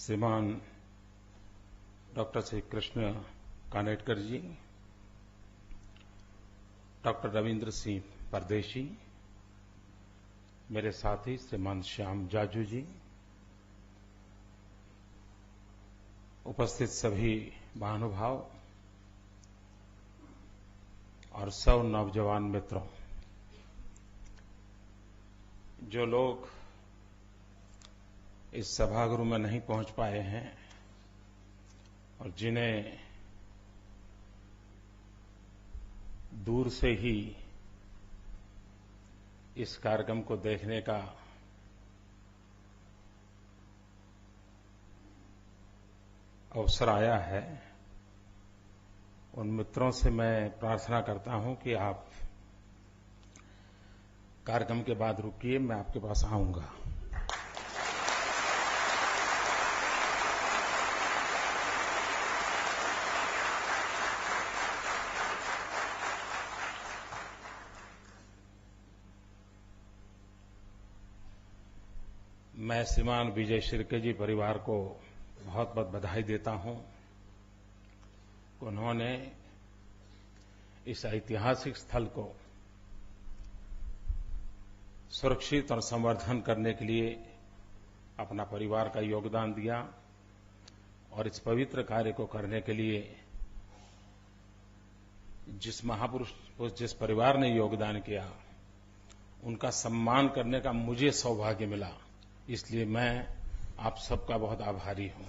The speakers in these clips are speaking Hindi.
श्रीमान डॉक्टर श्री कृष्ण कानेटकर जी, डॉक्टर रविंद्र सिंह परदेशी, मेरे साथी श्रीमान श्याम जाजू जी, उपस्थित सभी महानुभाव और सब नौजवान मित्रों, जो लोग इस सभागृह में नहीं पहुंच पाए हैं और जिन्हें दूर से ही इस कार्यक्रम को देखने का अवसर आया है, उन मित्रों से मैं प्रार्थना करता हूं कि आप कार्यक्रम के बाद रुकिए, मैं आपके पास आऊंगा। मैं श्रीमान विजय शिर्के जी परिवार को बहुत बहुत बधाई देता हूं। उन्होंने इस ऐतिहासिक स्थल को सुरक्षित और संवर्धन करने के लिए अपना परिवार का योगदान दिया और इस पवित्र कार्य को करने के लिए जिस महापुरुष, जिस परिवार ने योगदान किया, उनका सम्मान करने का मुझे सौभाग्य मिला। इसलिए मैं आप सबका बहुत आभारी हूं।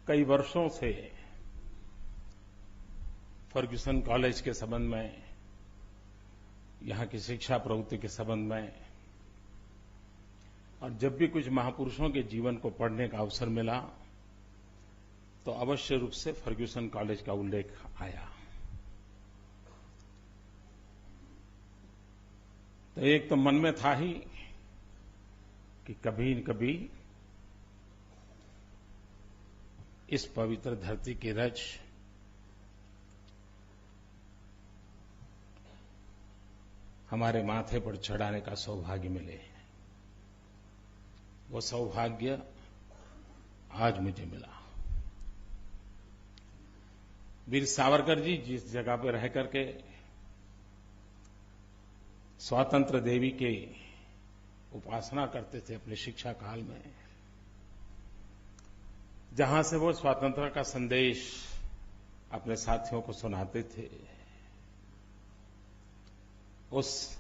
कई वर्षों से फर्ग्यूसन कॉलेज के संबंध में, यहां की शिक्षा प्रवृत्ति के संबंध में, और जब भी कुछ महापुरुषों के जीवन को पढ़ने का अवसर मिला तो अवश्य रूप से फर्ग्यूसन कॉलेज का उल्लेख आया। तो एक तो मन में था ही कि कभी न कभी इस पवित्र धरती की रज हमारे माथे पर चढ़ाने का सौभाग्य मिले। वो सौभाग्य आज मुझे मिला। वीर सावरकर जी जिस जगह पर रह करके स्वतंत्र देवी के उपासना करते थे अपने शिक्षा काल में, जहां से वो स्वतंत्रता का संदेश अपने साथियों को सुनाते थे, उस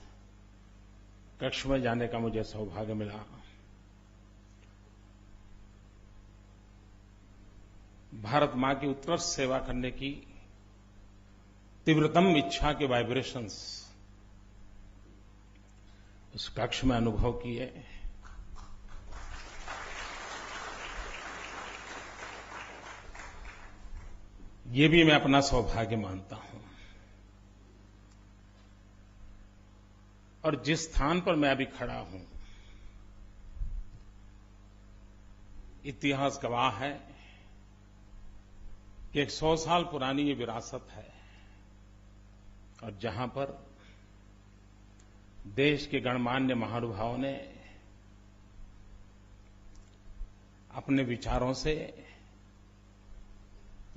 कक्ष में जाने का मुझे सौभाग्य मिला। भारत मां की उत्कृष्ट सेवा करने की तीव्रतम इच्छा के वाइब्रेशंस उस कक्ष में अनुभव किए। ये भी मैं अपना सौभाग्य मानता हूं। और जिस स्थान पर मैं अभी खड़ा हूं, इतिहास गवाह है कि 100 साल पुरानी ये विरासत है, और जहां पर देश के गणमान्य महानुभावों ने अपने विचारों से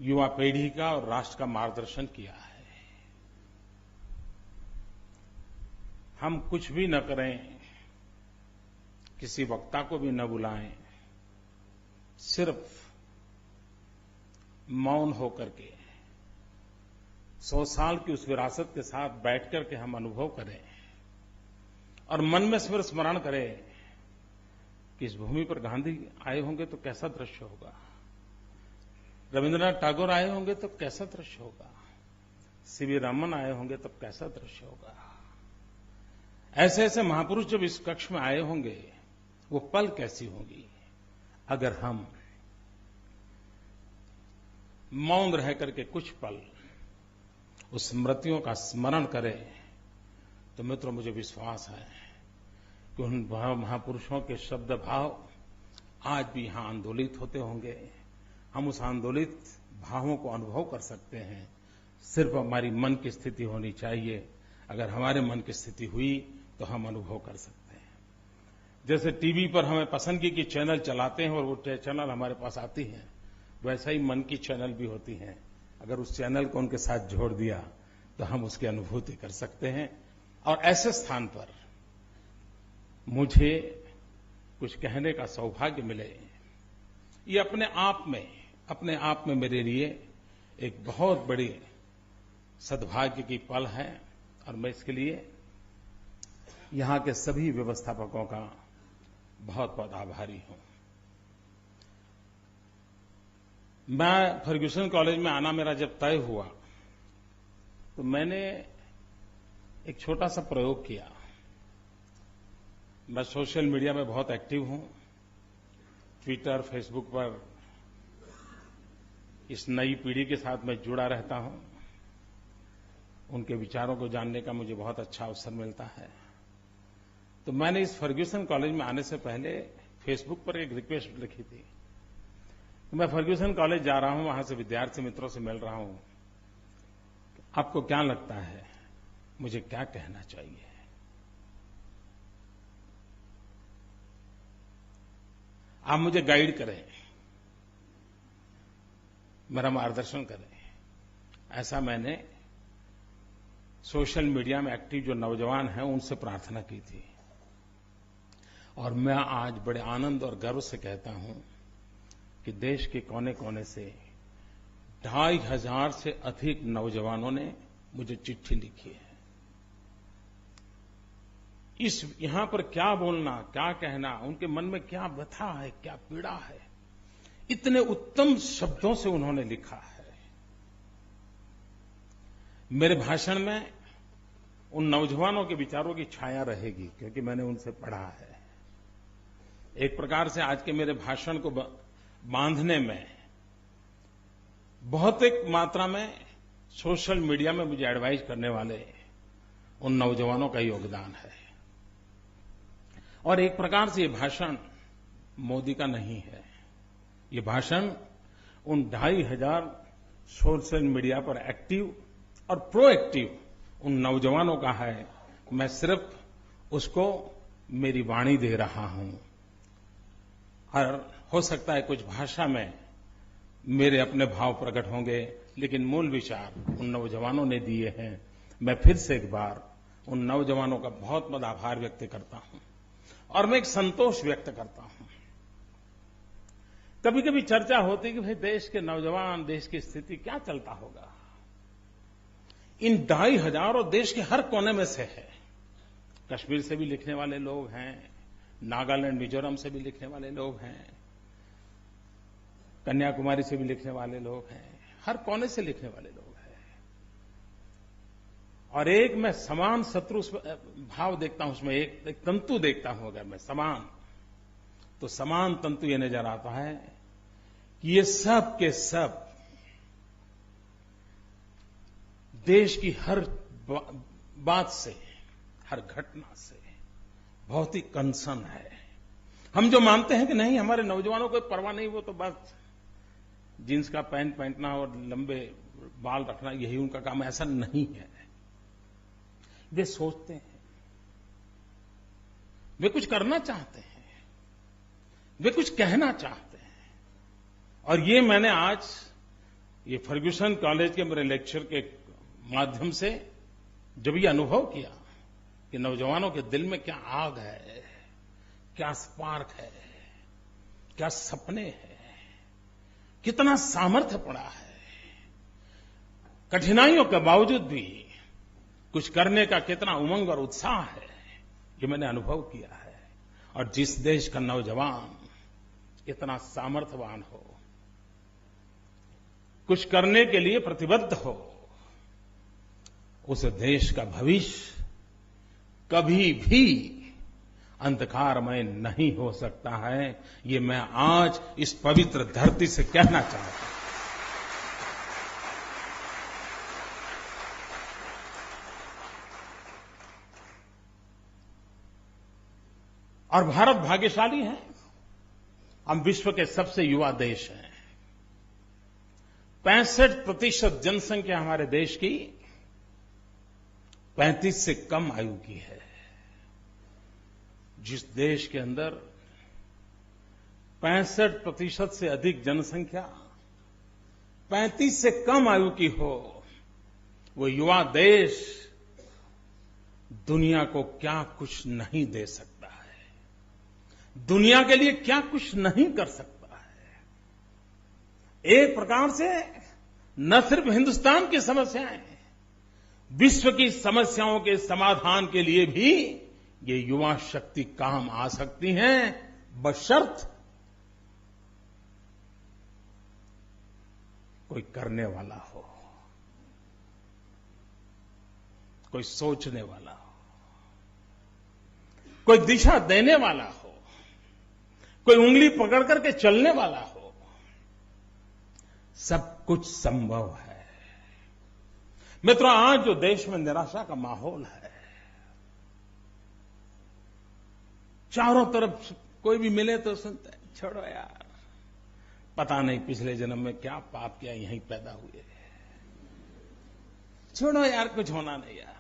युवा पीढ़ी का और राष्ट्र का मार्गदर्शन किया है। हम कुछ भी न करें, किसी वक्ता को भी न बुलाएं, सिर्फ मौन होकर के 100 साल की उस विरासत के साथ बैठ करके हम अनुभव करें और मन में स्मरण करें कि इस भूमि पर गांधी आए होंगे तो कैसा दृश्य होगा, रविंद्रनाथ टैगोर आए होंगे तो कैसा दृश्य होगा, सीवी रमन आए होंगे तो कैसा दृश्य होगा। ऐसे ऐसे महापुरुष जब इस कक्ष में आए होंगे, वो पल कैसी होंगी। अगर हम मौन रह करके कुछ पल उस स्मृतियों का स्मरण करें तो मित्रों, मुझे विश्वास है कि उन महापुरुषों के शब्द भाव आज भी यहां आंदोलित होते होंगे। हम उस आंदोलित भावों को अनुभव कर सकते हैं। सिर्फ हमारी मन की स्थिति होनी चाहिए। अगर हमारे मन की स्थिति हुई तो हम अनुभव कर सकते हैं। जैसे टीवी पर हमें पसंद की चैनल चलाते हैं और वो चैनल हमारे पास आती हैं, वैसा ही मन की चैनल भी होती हैं। अगर उस चैनल को उनके साथ जोड़ दिया तो हम उसकी अनुभूति कर सकते हैं। और ऐसे स्थान पर मुझे कुछ कहने का सौभाग्य मिले, ये अपने आप में मेरे लिए एक बहुत बड़ी सद्भाग्य की पल है और मैं इसके लिए यहां के सभी व्यवस्थापकों का बहुत बहुत आभारी हूं। मैं फर्ग्यूसन कॉलेज में आना मेरा जब तय हुआ तो मैंने एक छोटा सा प्रयोग किया। मैं सोशल मीडिया में बहुत एक्टिव हूं, ट्विटर, फेसबुक पर इस नई पीढ़ी के साथ मैं जुड़ा रहता हूं। उनके विचारों को जानने का मुझे बहुत अच्छा अवसर मिलता है। तो मैंने इस फर्ग्यूसन कॉलेज में आने से पहले फेसबुक पर एक रिक्वेस्ट लिखी थी। मैं फर्ग्यूसन कॉलेज जा रहा हूं, वहां से विद्यार्थी मित्रों से मिल रहा हूं, आपको क्या लगता है मुझे क्या कहना चाहिए? आप मुझे गाइड करें, मेरा मार्गदर्शन करें। ऐसा मैंने सोशल मीडिया में एक्टिव जो नौजवान हैं उनसे प्रार्थना की थी। और मैं आज बड़े आनंद और गर्व से कहता हूं कि देश के कोने कोने से 2500 से अधिक नौजवानों ने मुझे चिट्ठी लिखी है। यहां पर क्या बोलना, क्या कहना, उनके मन में क्या व्यथा है, क्या पीड़ा है, इतने उत्तम शब्दों से उन्होंने लिखा है। मेरे भाषण में उन नौजवानों के विचारों की छाया रहेगी, क्योंकि मैंने उनसे पढ़ा है। एक प्रकार से आज के मेरे भाषण को बांधने में बहुत एक मात्रा में सोशल मीडिया में मुझे एडवाइस करने वाले उन नौजवानों का योगदान है। और एक प्रकार से ये भाषण मोदी का नहीं है, ये भाषण उन 2500 सोशल मीडिया पर एक्टिव और प्रोएक्टिव उन नौजवानों का है। मैं सिर्फ उसको मेरी वाणी दे रहा हूं। और हो सकता है कुछ भाषा में मेरे अपने भाव प्रकट होंगे, लेकिन मूल विचार उन नौजवानों ने दिए हैं। मैं फिर से एक बार उन नौजवानों का बहुत बहुत आभार व्यक्त करता हूं और मैं एक संतोष व्यक्त करता हूं। कभी कभी चर्चा होती है कि भाई देश के नौजवान, देश की स्थिति क्या चलता होगा। इन 2500 और देश के हर कोने में से है। कश्मीर से भी लिखने वाले लोग हैं, नागालैंड, मिजोरम से भी लिखने वाले लोग हैं, कन्याकुमारी से भी लिखने वाले लोग हैं, हर कोने से लिखने वाले लोग हैं। और एक मैं समान शत्रु भाव देखता हूं, उसमें एक तंतु देखता हूं। अगर मैं समान, तो समान तंतु ये नजर आता है कि ये सब के सब देश की हर बात से, हर घटना से बहुत ही कंसर्न है। हम जो मानते हैं कि नहीं, हमारे नौजवानों को परवाह नहीं, वो तो बस जींस का पैंट पहनना और लंबे बाल रखना यही उनका काम है, ऐसा नहीं है। वे सोचते हैं, वे कुछ करना चाहते हैं, वे कुछ कहना चाहते हैं। और ये मैंने आज ये फर्ग्यूसन कॉलेज के मेरे लेक्चर के माध्यम से जब ये अनुभव किया कि नौजवानों के दिल में क्या आग है, क्या स्पार्क है, क्या सपने हैं, कितना सामर्थ्य पड़ा है, कठिनाइयों के बावजूद भी कुछ करने का कितना उमंग और उत्साह है, ये मैंने अनुभव किया है। और जिस देश का नौजवान इतना सामर्थ्यवान हो, कुछ करने के लिए प्रतिबद्ध हो, उस देश का भविष्य कभी भी अंधकारमय नहीं हो सकता है। ये मैं आज इस पवित्र धरती से कहना चाहता हूं। और भारत भाग्यशाली है, हम विश्व के सबसे युवा देश हैं। 65% जनसंख्या हमारे देश की 35 से कम आयु की है। जिस देश के अंदर 65% से अधिक जनसंख्या 35 से कम आयु की हो, वो युवा देश दुनिया को क्या कुछ नहीं दे सकता है, दुनिया के लिए क्या कुछ नहीं कर सकता है। एक प्रकार से न सिर्फ हिंदुस्तान की समस्याएं, विश्व की समस्याओं के समाधान के लिए भी ये युवा शक्ति काम आ सकती है, बशर्त कोई करने वाला हो, कोई सोचने वाला हो, कोई दिशा देने वाला हो, कोई उंगली पकड़ करके चलने वाला हो। सब कुछ संभव है। मित्रों, आज जो देश में निराशा का माहौल है, चारों तरफ कोई भी मिले तो सुनते हैं, छोड़ो यार, पता नहीं पिछले जन्म में क्या पाप किया, यहीं पैदा हुए, छोड़ो यार, कुछ होना नहीं यार,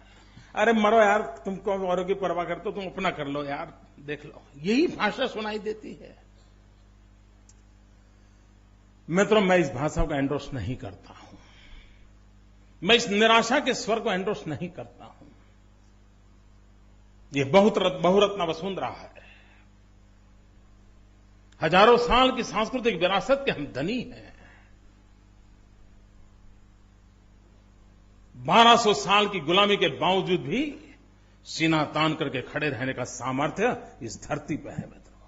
अरे मरो यार, तुमको औरों की परवाह करते हो, तुम अपना कर लो यार, देख लो, यही भाषा सुनाई देती है। मित्रों, मैं इस भाषा को एंडोर्स नहीं करता हूं, मैं इस निराशा के स्वर को एंडोर्स नहीं करता हूं। ये बहुरत्ना वसुंधरा है, हजारों साल की सांस्कृतिक विरासत के हम धनी हैं। 1200 साल की गुलामी के बावजूद भी सीना तान करके खड़े रहने का सामर्थ्य इस धरती पर है। मित्रों,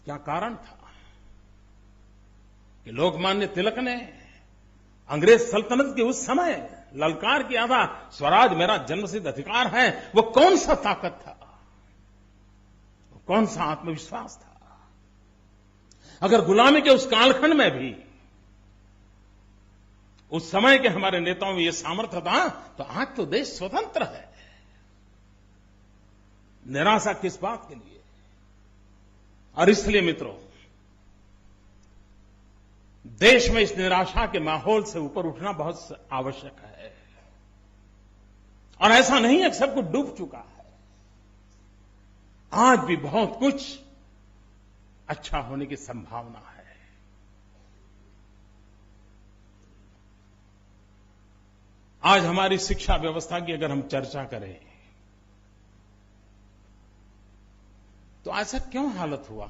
क्या कारण था कि लोकमान्य तिलक ने अंग्रेज सल्तनत के उस समय ललकार किया था, स्वराज मेरा जन्मसिद्ध अधिकार है। वो कौन सा ताकत था, वो कौन सा आत्मविश्वास था? अगर गुलामी के उस कालखंड में भी उस समय के हमारे नेताओं में यह सामर्थ्य था, तो आज तो देश स्वतंत्र है। निराशा किस बात के लिए? और इसलिए मित्रों, देश में इस निराशा के माहौल से ऊपर उठना बहुत आवश्यक है। और ऐसा नहीं है कि सब कुछ डूब चुका है, आज भी बहुत कुछ अच्छा होने की संभावना है। आज हमारी शिक्षा व्यवस्था की अगर हम चर्चा करें तो ऐसा क्यों हालत हुआ?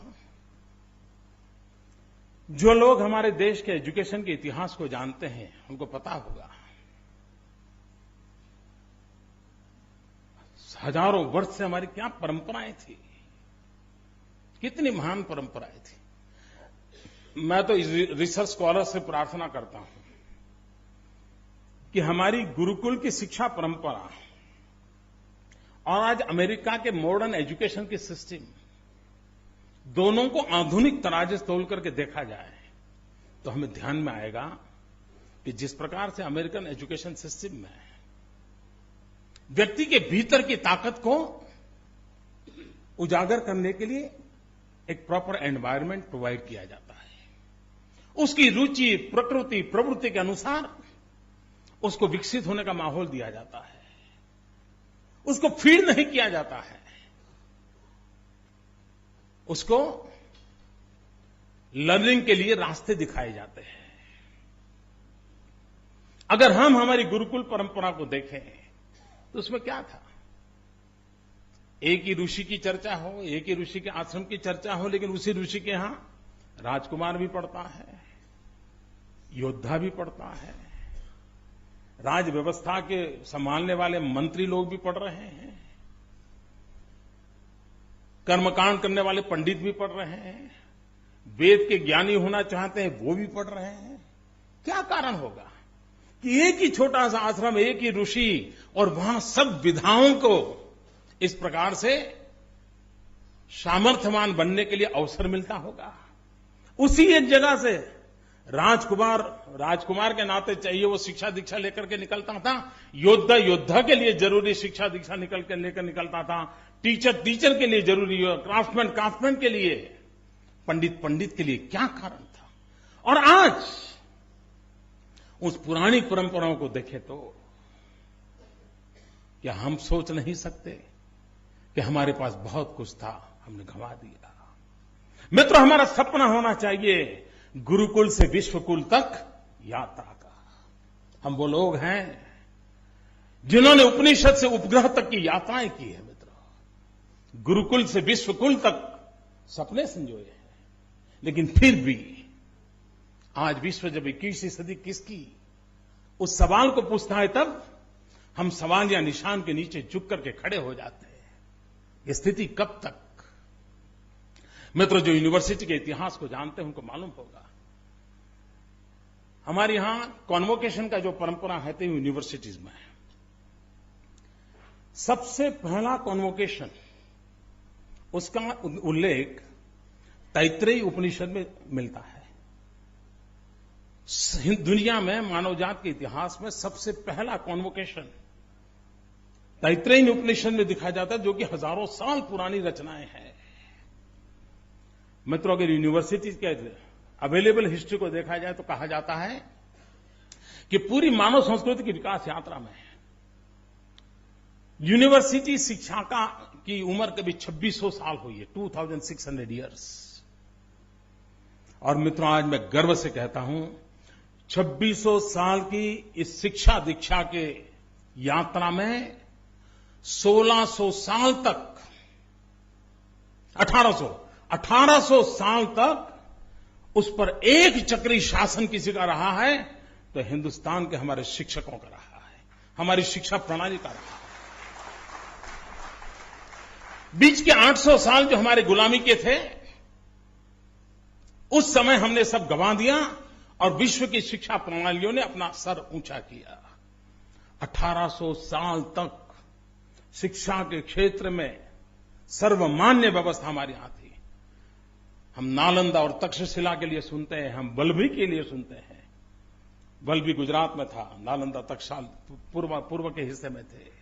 जो लोग हमारे देश के एजुकेशन के इतिहास को जानते हैं उनको पता होगा, हजारों वर्ष से हमारी क्या परंपराएं थी, कितनी महान परंपराएं थी। मैं तो रिसर्च स्कॉलर से प्रार्थना करता हूं कि हमारी गुरुकुल की शिक्षा परंपरा और आज अमेरिका के मॉडर्न एजुकेशन की सिस्टम, दोनों को आधुनिक तराजू से तोल करके देखा जाए तो हमें ध्यान में आएगा कि जिस प्रकार से अमेरिकन एजुकेशन सिस्टम में व्यक्ति के भीतर की ताकत को उजागर करने के लिए एक प्रॉपर एनवायरनमेंट प्रोवाइड किया जाता है, उसकी रुचि, प्रकृति, प्रवृत्ति के अनुसार उसको विकसित होने का माहौल दिया जाता है, उसको फीड नहीं किया जाता है, उसको लर्निंग के लिए रास्ते दिखाए जाते हैं। अगर हम हमारी गुरुकुल परंपरा को देखें तो उसमें क्या था? एक ही ऋषि की चर्चा हो, एक ही ऋषि के आश्रम की चर्चा हो, लेकिन उसी ऋषि के यहां राजकुमार भी पढ़ता है, योद्धा भी पढ़ता है, राज व्यवस्था के संभालने वाले मंत्री लोग भी पढ़ रहे हैं, कर्मकांड करने वाले पंडित भी पढ़ रहे हैं, वेद के ज्ञानी होना चाहते हैं वो भी पढ़ रहे हैं। क्या कारण होगा कि एक ही छोटा सा आश्रम, एक ही ऋषि, और वहां सब विधाओं को इस प्रकार से सामर्थ्यवान बनने के लिए अवसर मिलता होगा? उसी एक जगह से राजकुमार के नाते चाहिए वो शिक्षा दीक्षा लेकर के निकलता था, योद्धा के लिए जरूरी शिक्षा दीक्षा लेकर निकलता था, टीचर के लिए जरूरी, क्राफ्टमैन के लिए, पंडित के लिए। क्या कारण था? और आज उस पुरानी परंपराओं को देखें तो क्या हम सोच नहीं सकते कि हमारे पास बहुत कुछ था, हमने गंवा दिया। मित्रों, हमारा सपना होना चाहिए गुरुकुल से विश्वकुल तक यात्रा का। हम वो लोग हैं जिन्होंने उपनिषद से उपग्रह तक की यात्राएं की है। मित्रों, गुरुकुल से विश्वकुल तक सपने संजोए हैं, लेकिन फिर भी आज विश्व जब 21वीं सदी किसकी उस सवाल को पूछता है, तब हम सवाल या निशान के नीचे झुक करके खड़े हो जाते हैं। ये स्थिति कब तक? मित्रों, जो यूनिवर्सिटी के इतिहास को जानते हैं उनको मालूम होगा, हमारे यहां कॉन्वोकेशन का जो परंपरा है तो यूनिवर्सिटीज में है। सबसे पहला कॉन्वोकेशन, उसका उल्लेख तैत्रेयी उपनिषद में मिलता है। दुनिया में मानवजात के इतिहास में सबसे पहला कॉन्वोकेशन तैत्रेयी उपनिषद में दिखाया जाता है, जो कि हजारों साल पुरानी रचनाएं हैं। मित्रों, अगर यूनिवर्सिटी के अवेलेबल हिस्ट्री को देखा जाए तो कहा जाता है कि पूरी मानव संस्कृति की विकास यात्रा में यूनिवर्सिटी शिक्षा की उम्र कभी 2600 साल हुई है, 2600 ईयर्स। और मित्रों, आज मैं गर्व से कहता हूं 2600 साल की इस शिक्षा दीक्षा के यात्रा में 1600 साल तक 1800 साल तक उस पर एक चक्री शासन किसी का रहा है तो हिंदुस्तान के हमारे शिक्षकों का रहा है, हमारी शिक्षा प्रणाली का रहा है। बीच के 800 साल जो हमारे गुलामी के थे, उस समय हमने सब गंवा दिया और विश्व की शिक्षा प्रणालियों ने अपना सर ऊंचा किया। 1800 साल तक शिक्षा के क्षेत्र में सर्वमान्य व्यवस्था हमारे यहां थी। हम नालंदा और तक्षशिला के लिए सुनते हैं, हम वल्लभी के लिए सुनते हैं। वल्लभी गुजरात में था, नालंदा तक्षशिला पूर्व के हिस्से में थे,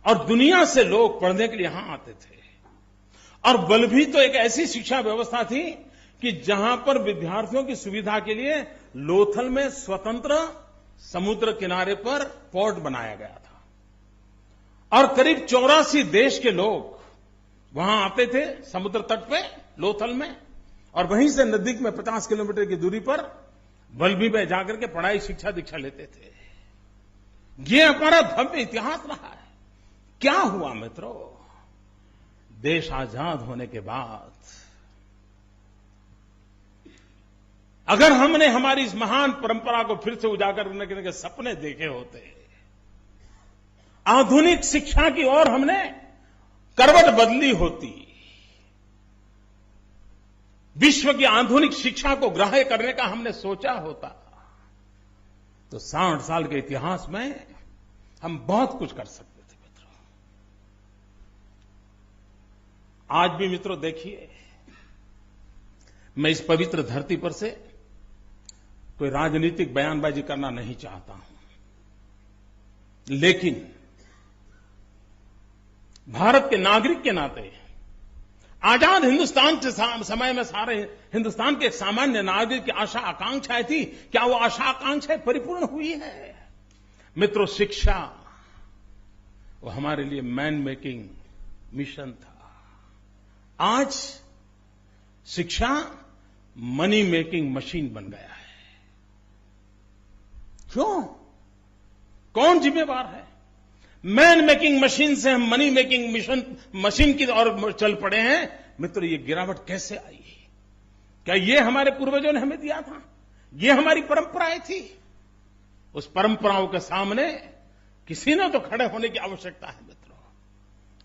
और दुनिया से लोग पढ़ने के लिए यहां आते थे। और वल्लभी तो एक ऐसी शिक्षा व्यवस्था थी कि जहां पर विद्यार्थियों की सुविधा के लिए लोथल में स्वतंत्र समुद्र किनारे पर पोर्ट बनाया गया था, और करीब 84 देश के लोग वहां आते थे समुद्र तट पे लोथल में, और वहीं से नजदीक में 50 किलोमीटर की दूरी पर वल्लभी में जाकर के पढ़ाई शिक्षा दीक्षा लेते थे। ये हमारा भव्य इतिहास रहा है। क्या हुआ मित्रों, देश आजाद होने के बाद अगर हमने हमारी इस महान परंपरा को फिर से उजागर करने के सपने देखे होते, आधुनिक शिक्षा की ओर हमने करवट बदली होती, विश्व की आधुनिक शिक्षा को ग्राह्य करने का हमने सोचा होता, तो 60 साल के इतिहास में हम बहुत कुछ कर सकते थे। मित्रों, आज भी मित्रों देखिए, मैं इस पवित्र धरती पर से कोई राजनीतिक बयानबाजी करना नहीं चाहता हूं, लेकिन भारत के नागरिक के नाते आजाद हिंदुस्तान के समय में सारे हिंदुस्तान के सामान्य नागरिक की आशा आकांक्षाएं थी, क्या वो आशा आकांक्षाएं परिपूर्ण हुई है? मित्रों, शिक्षा वो हमारे लिए मैन मेकिंग मिशन था। आज शिक्षा मनी मेकिंग मशीन बन गया है। क्यों? कौन जिम्मेवार है? मैन मेकिंग मशीन से हम मनी मेकिंग मशीन की ओर चल पड़े हैं। मित्रों, ये गिरावट कैसे आई? क्या ये हमारे पूर्वजों ने हमें दिया था? ये हमारी परंपराएं थी? उस परंपराओं के सामने किसी ने तो खड़े होने की आवश्यकता है मित्रों।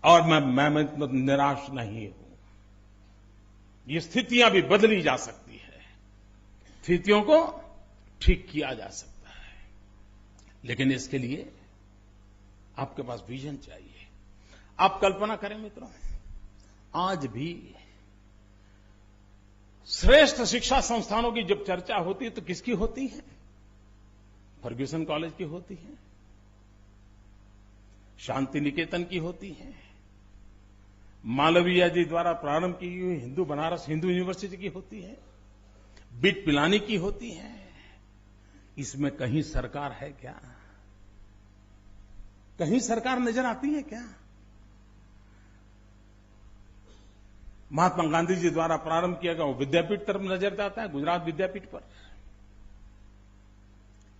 और मैं निराश नहीं हूं। ये स्थितियां भी बदली जा सकती है, स्थितियों को ठीक किया जा सकता है, लेकिन इसके लिए आपके पास विजन चाहिए। आप कल्पना करें मित्रों, आज भी श्रेष्ठ शिक्षा संस्थानों की जब चर्चा होती है तो किसकी होती है? फर्ग्यूसन कॉलेज की होती है, शांति निकेतन की होती है, मालवीय जी द्वारा प्रारंभ की हुई हिंदू बनारस हिंदू यूनिवर्सिटी की होती है, बीट पिलाने की होती है। इसमें कहीं सरकार है क्या? कहीं सरकार नजर आती है क्या? महात्मा गांधी जी द्वारा प्रारंभ किया गया वो विद्यापीठ तरफ नजर आता है, गुजरात विद्यापीठ पर।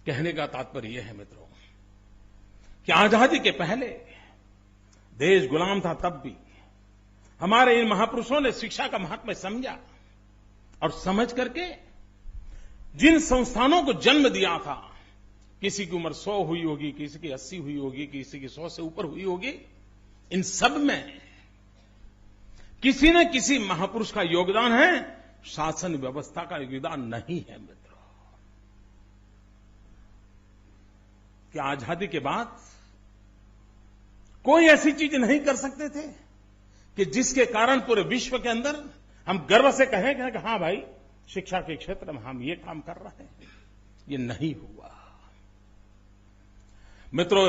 कहने का तात्पर्य यह है मित्रों कि आजादी के पहले देश गुलाम था, तब भी हमारे इन महापुरुषों ने शिक्षा का महत्व समझा और समझ करके जिन संस्थानों को जन्म दिया था, किसी की उम्र 100 हुई होगी, किसी की 80 हुई होगी, किसी की 100 से ऊपर हुई होगी, इन सब में किसी न किसी महापुरुष का योगदान है, शासन व्यवस्था का योगदान नहीं है मित्रों। कि आजादी के बाद कोई ऐसी चीज नहीं कर सकते थे कि जिसके कारण पूरे विश्व के अंदर हम गर्व से कहें कि हां भाई, शिक्षा के क्षेत्र में हम ये काम कर रहे हैं। ये नहीं हुआ मित्रों।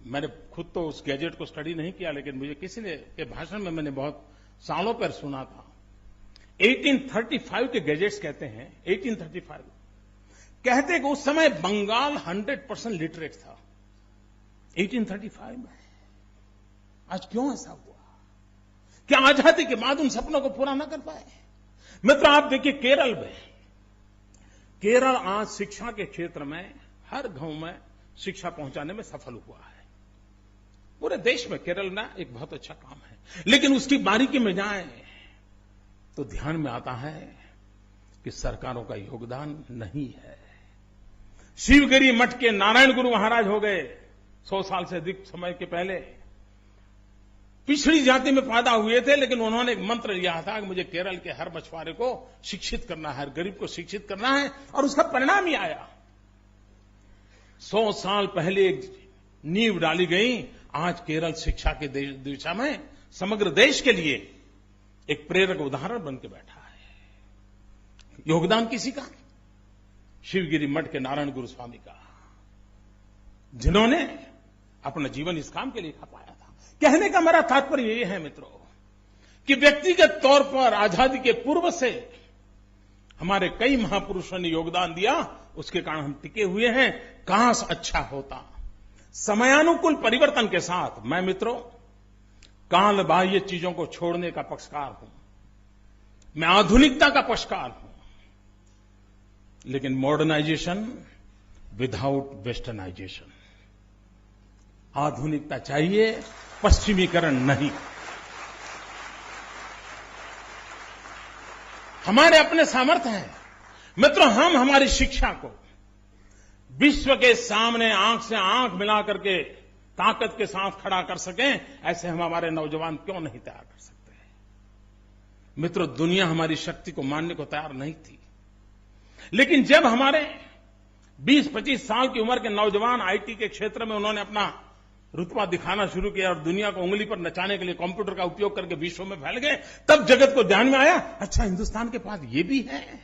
मैंने खुद तो उस गैजेट को स्टडी नहीं किया, लेकिन मुझे किसी ने के भाषण में मैंने बहुत सालों पर सुना था। 1835 के गैजेट्स कहते हैं, 1835 कहते कि उस समय बंगाल 100% लिटरेट था 1835 में। आज क्यों ऐसा हुआ? क्या आजादी के बाद उन सपनों को पूरा न कर पाए? मित्र, आप देखिए केरल में, केरल आज शिक्षा के क्षेत्र में हर गांव में शिक्षा पहुंचाने में सफल हुआ है। पूरे देश में केरल में एक बहुत अच्छा काम है, लेकिन उसकी बारीकी में जाएं तो ध्यान में आता है कि सरकारों का योगदान नहीं है। शिवगिरी मठ के नारायण गुरु महाराज हो गए 100 साल से अधिक समय के पहले। पिछड़ी जाति में पैदा हुए थे, लेकिन उन्होंने एक मंत्र लिया था कि मुझे केरल के हर मछुआरे को शिक्षित करना है, हर गरीब को शिक्षित करना है, और उसका परिणाम ही आया। 100 साल पहले एक नींव डाली गई। आज केरल शिक्षा के दिशा में समग्र देश के लिए एक प्रेरक उदाहरण बन के बैठा है। योगदान किसी का? शिवगिरी मठ के नारायण गुरु स्वामी का, जिन्होंने अपना जीवन इस काम के लिए खपाया था। कहने का मेरा तात्पर्य यह है मित्रों कि व्यक्तिगत तौर पर आजादी के पूर्व से हमारे कई महापुरुषों ने योगदान दिया, उसके कारण हम टिके हुए हैं। काश अच्छा होता। समयानुकूल परिवर्तन के साथ मैं मित्रों काल बाह्य चीजों को छोड़ने का पक्षकार हूं, मैं आधुनिकता का पक्षकार हूं, लेकिन मॉडर्नाइजेशन विदाउट वेस्टर्नाइजेशन। आधुनिकता चाहिए, पश्चिमीकरण नहीं। हमारे अपने सामर्थ्य हैं मित्रों, हम हमारी शिक्षा को विश्व के सामने आंख से आंख मिला करके ताकत के साथ खड़ा कर सकें, ऐसे हम हमारे नौजवान क्यों नहीं तैयार कर सकते? मित्रों, दुनिया हमारी शक्ति को मानने को तैयार नहीं थी, लेकिन जब हमारे 20-25 साल की उम्र के नौजवान आईटी के क्षेत्र में उन्होंने अपना रुतबा दिखाना शुरू किया और दुनिया को उंगली पर नचाने के लिए कंप्यूटर का उपयोग करके विश्व में फैल गए, तब जगत को ध्यान में आया, अच्छा हिंदुस्तान के पास ये भी है।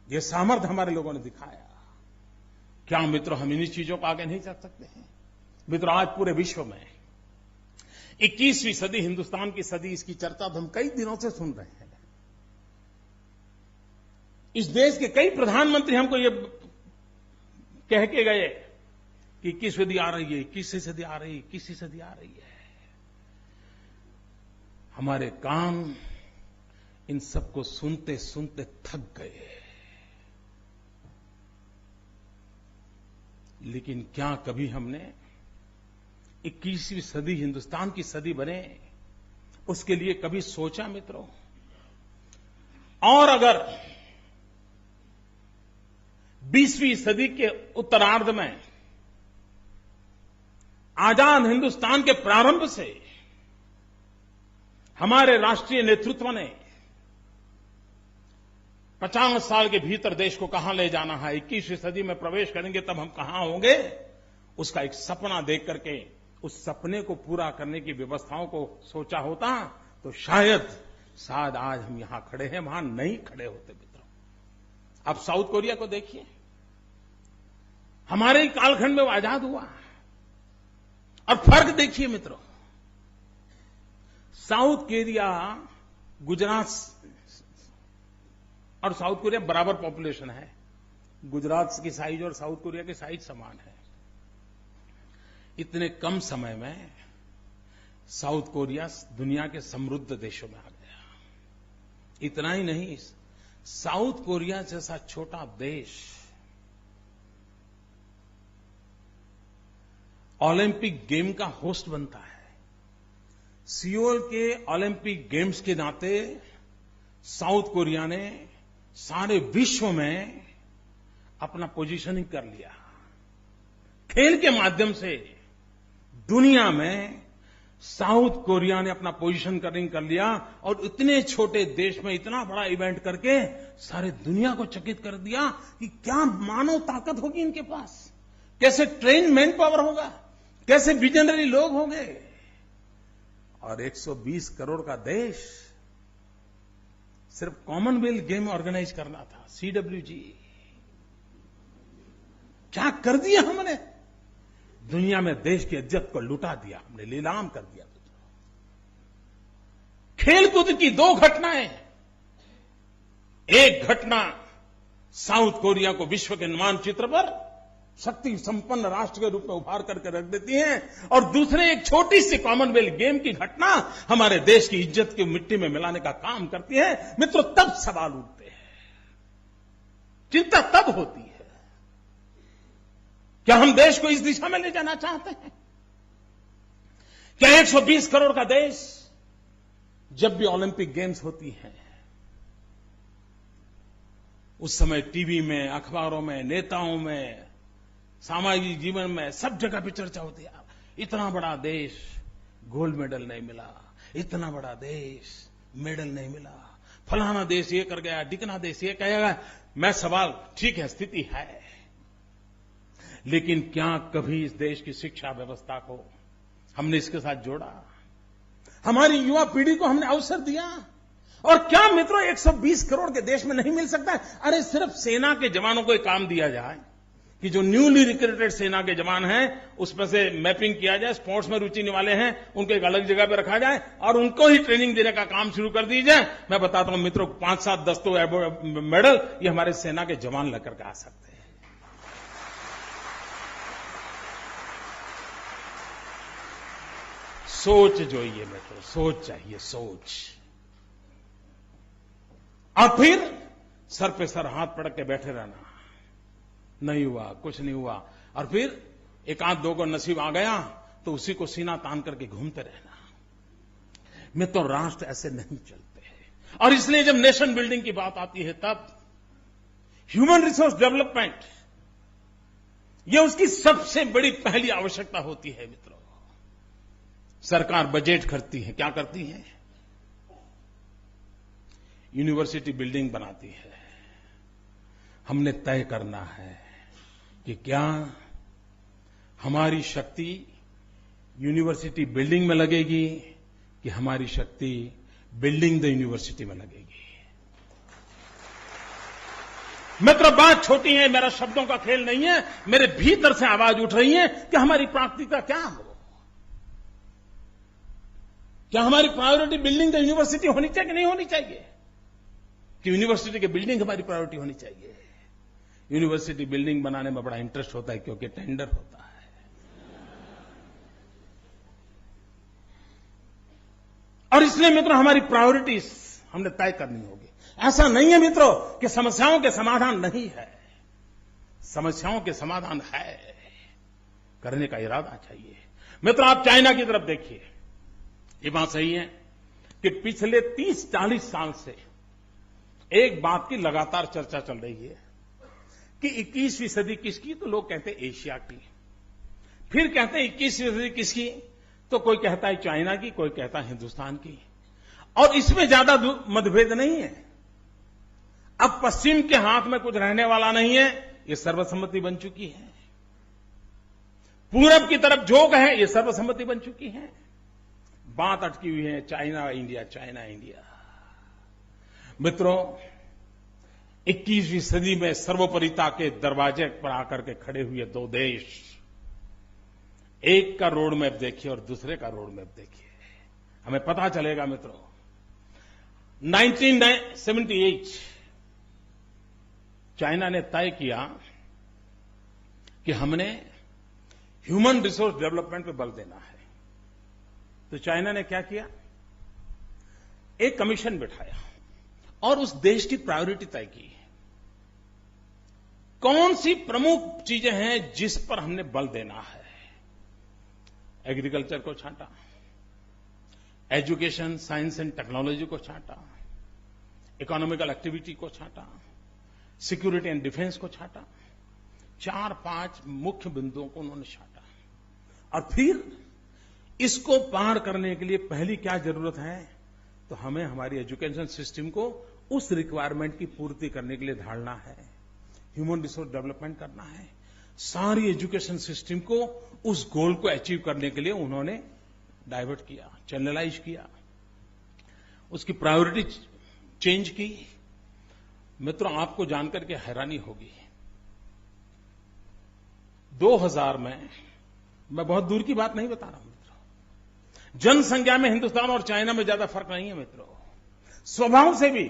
ये सामर्थ्य हमारे लोगों ने दिखाया। क्या मित्रों हम इन्हीं चीजों को आगे नहीं चल सकते हैं? मित्रों, आज पूरे विश्व में 21वीं सदी हिंदुस्तान की सदी, इसकी चर्चा तो हम कई दिनों से सुन रहे हैं। इस देश के कई प्रधानमंत्री हमको ये कह के गए कि 21वीं सदी आ रही है, 21वीं सदी आ रही है, 21वीं सदी आ रही है। हमारे कान इन सबको सुनते सुनते थक गए। लेकिन क्या कभी हमने 21वीं सदी हिंदुस्तान की सदी बने, उसके लिए कभी सोचा मित्रों? और अगर 20वीं सदी के उत्तरार्ध में आजाद हिंदुस्तान के प्रारंभ से हमारे राष्ट्रीय नेतृत्व ने 50 साल के भीतर देश को कहां ले जाना है, 21वीं सदी में प्रवेश करेंगे तब हम कहां होंगे, उसका एक सपना देख करके उस सपने को पूरा करने की व्यवस्थाओं को सोचा होता तो शायद आज हम यहां खड़े हैं, वहां नहीं खड़े होते मित्रों। आप साउथ कोरिया को देखिए, हमारे ही कालखंड में वो आजाद हुआ, और फर्क देखिए मित्रों। साउथ कोरिया गुजरात और साउथ कोरिया बराबर पॉपुलेशन है। गुजरात की साइज और साउथ कोरिया की साइज समान है। इतने कम समय में साउथ कोरिया दुनिया के समृद्ध देशों में आ गया। इतना ही नहीं, साउथ कोरिया जैसा छोटा देश ओलंपिक गेम का होस्ट बनता है। सियोल के ओलंपिक गेम्स के नाते साउथ कोरिया ने सारे विश्व में अपना पोजीशनिंग कर लिया। खेल के माध्यम से दुनिया में साउथ कोरिया ने अपना पोजीशनिंग कर लिया और इतने छोटे देश में इतना बड़ा इवेंट करके सारे दुनिया को चकित कर दिया कि क्या मानव ताकत होगी इनके पास, कैसे ट्रेन मैन पावर होगा, कैसे विजनरी लोग होंगे। और 120 करोड़ का देश सिर्फ कॉमनवेल्थ गेम ऑर्गेनाइज करना था, CWG। क्या कर दिया हमने, दुनिया में देश की इज्जत को लुटा दिया हमने, नीलाम कर दिया। खेलकूद की 2 घटनाएं, एक घटना साउथ कोरिया को विश्व के मानचित्र पर शक्ति संपन्न राष्ट्र के रूप में उभार करके रख देती है, और दूसरे एक छोटी सी कॉमनवेल्थ गेम की घटना हमारे देश की इज्जत की मिट्टी में मिलाने का काम करती है। मित्रों, तब सवाल उठते हैं, चिंता तब होती है, क्या हम देश को इस दिशा में ले जाना चाहते हैं? क्या 120 करोड़ का देश जब भी ओलंपिक गेम्स होती हैं उस समय टीवी में, अखबारों में, नेताओं में, सामाजिक जीवन में सब जगह पे चर्चा होती है, इतना बड़ा देश गोल्ड मेडल नहीं मिला, इतना बड़ा देश मेडल नहीं मिला, फलाना देश ये कर गया, ढिकना देश ये कहेगा। मैं सवाल, ठीक है स्थिति है, लेकिन क्या कभी इस देश की शिक्षा व्यवस्था को हमने इसके साथ जोड़ा? हमारी युवा पीढ़ी को हमने अवसर दिया? और क्या मित्रों 120 करोड़ के देश में नहीं मिल सकता? अरे सिर्फ सेना के जवानों को एक काम दिया जाए कि जो न्यूली रिक्रूटेड सेना के जवान हैं उसमें से मैपिंग किया जाए, स्पोर्ट्स में रुचि वाले हैं उनको एक अलग जगह पे रखा जाए और उनको ही ट्रेनिंग देने का काम शुरू कर दिया जाए। मैं बताता हूं मित्रों, 5, 7, 10 तो मेडल ये हमारे सेना के जवान लेकर के आ सकते हैं। सोच जोइए मित्रों, सोच चाहिए, सोच। और फिर सर पे सर हाथ पटक के बैठे रहना, नहीं हुआ, कुछ नहीं हुआ, और फिर एक आध 2 को नसीब आ गया तो उसी को सीना तान करके घूमते रहना। मित्रों, राष्ट्र ऐसे नहीं चलते हैं। और इसलिए जब नेशन बिल्डिंग की बात आती है तब ह्यूमन रिसोर्स डेवलपमेंट ये उसकी सबसे बड़ी पहली आवश्यकता होती है। मित्रों, सरकार बजट करती है, क्या करती है? यूनिवर्सिटी बिल्डिंग बनाती है। हमने तय करना है कि क्या हमारी शक्ति यूनिवर्सिटी बिल्डिंग में लगेगी कि हमारी शक्ति बिल्डिंग द यूनिवर्सिटी में लगेगी। मित्रों, बात छोटी है, मेरा शब्दों का खेल नहीं है, मेरे भीतर से आवाज उठ रही है कि हमारी प्राथमिकता क्या हो। क्या हमारी प्रायोरिटी बिल्डिंग द यूनिवर्सिटी होनी चाहिए कि नहीं होनी चाहिए? कि यूनिवर्सिटी की बिल्डिंग हमारी प्रायोरिटी होनी चाहिए? यूनिवर्सिटी बिल्डिंग बनाने में बड़ा इंटरेस्ट होता है क्योंकि टेंडर होता है। और इसलिए मित्रों हमारी प्रायोरिटीज हमने तय करनी होगी। ऐसा नहीं है मित्रों कि समस्याओं के समाधान नहीं है, समस्याओं के समाधान है, करने का इरादा चाहिए। मित्रों, आप चाइना की तरफ देखिए, ये बात सही है कि पिछले 30-40 साल से एक बात की लगातार चर्चा चल रही है कि 21वीं सदी किसकी? तो लोग कहते हैं एशिया की, फिर कहते हैं 21वीं सदी किसकी? तो कोई कहता है चाइना की, कोई कहता है हिंदुस्तान की। और इसमें ज्यादा मतभेद नहीं है। अब पश्चिम के हाथ में कुछ रहने वाला नहीं है, ये सर्वसम्मति बन चुकी है। पूरब की तरफ झोंक है, ये सर्वसम्मति बन चुकी है। बात अटकी हुई है चाइना इंडिया, चाइना इंडिया। मित्रों, 21वीं सदी में सर्वोपरिता के दरवाजे पर आकर के खड़े हुए 2 देश, एक का रोड मैप देखिए और दूसरे का रोड मैप देखिए, हमें पता चलेगा मित्रों। 1978 चाइना ने तय किया कि हमने ह्यूमन रिसोर्स डेवलपमेंट पे बल देना है। तो चाइना ने क्या किया, एक कमीशन बिठाया और उस देश की प्रायोरिटी तय की। कौन सी प्रमुख चीजें हैं जिस पर हमने बल देना है। एग्रीकल्चर को छांटा, एजुकेशन, साइंस एंड टेक्नोलॉजी को छांटा, इकोनॉमिकल एक्टिविटी को छांटा, सिक्योरिटी एंड डिफेंस को छांटा। 4-5 मुख्य बिंदुओं को उन्होंने छांटा और फिर इसको पार करने के लिए पहली क्या जरूरत है, तो हमें हमारी एजुकेशन सिस्टम को उस रिक्वायरमेंट की पूर्ति करने के लिए ढालना है, ह्यूमन रिसोर्स डेवलपमेंट करना है। सारी एजुकेशन सिस्टम को उस गोल को अचीव करने के लिए उन्होंने डाइवर्ट किया, चैनलाइज किया, उसकी प्रायोरिटी चेंज की। मित्रों, आपको जानकर के हैरानी होगी, 2000 में, मैं बहुत दूर की बात नहीं बता रहा हूं मित्रों, जनसंख्या में हिंदुस्तान और चाइना में ज्यादा फर्क नहीं है मित्रों। स्वभाव से भी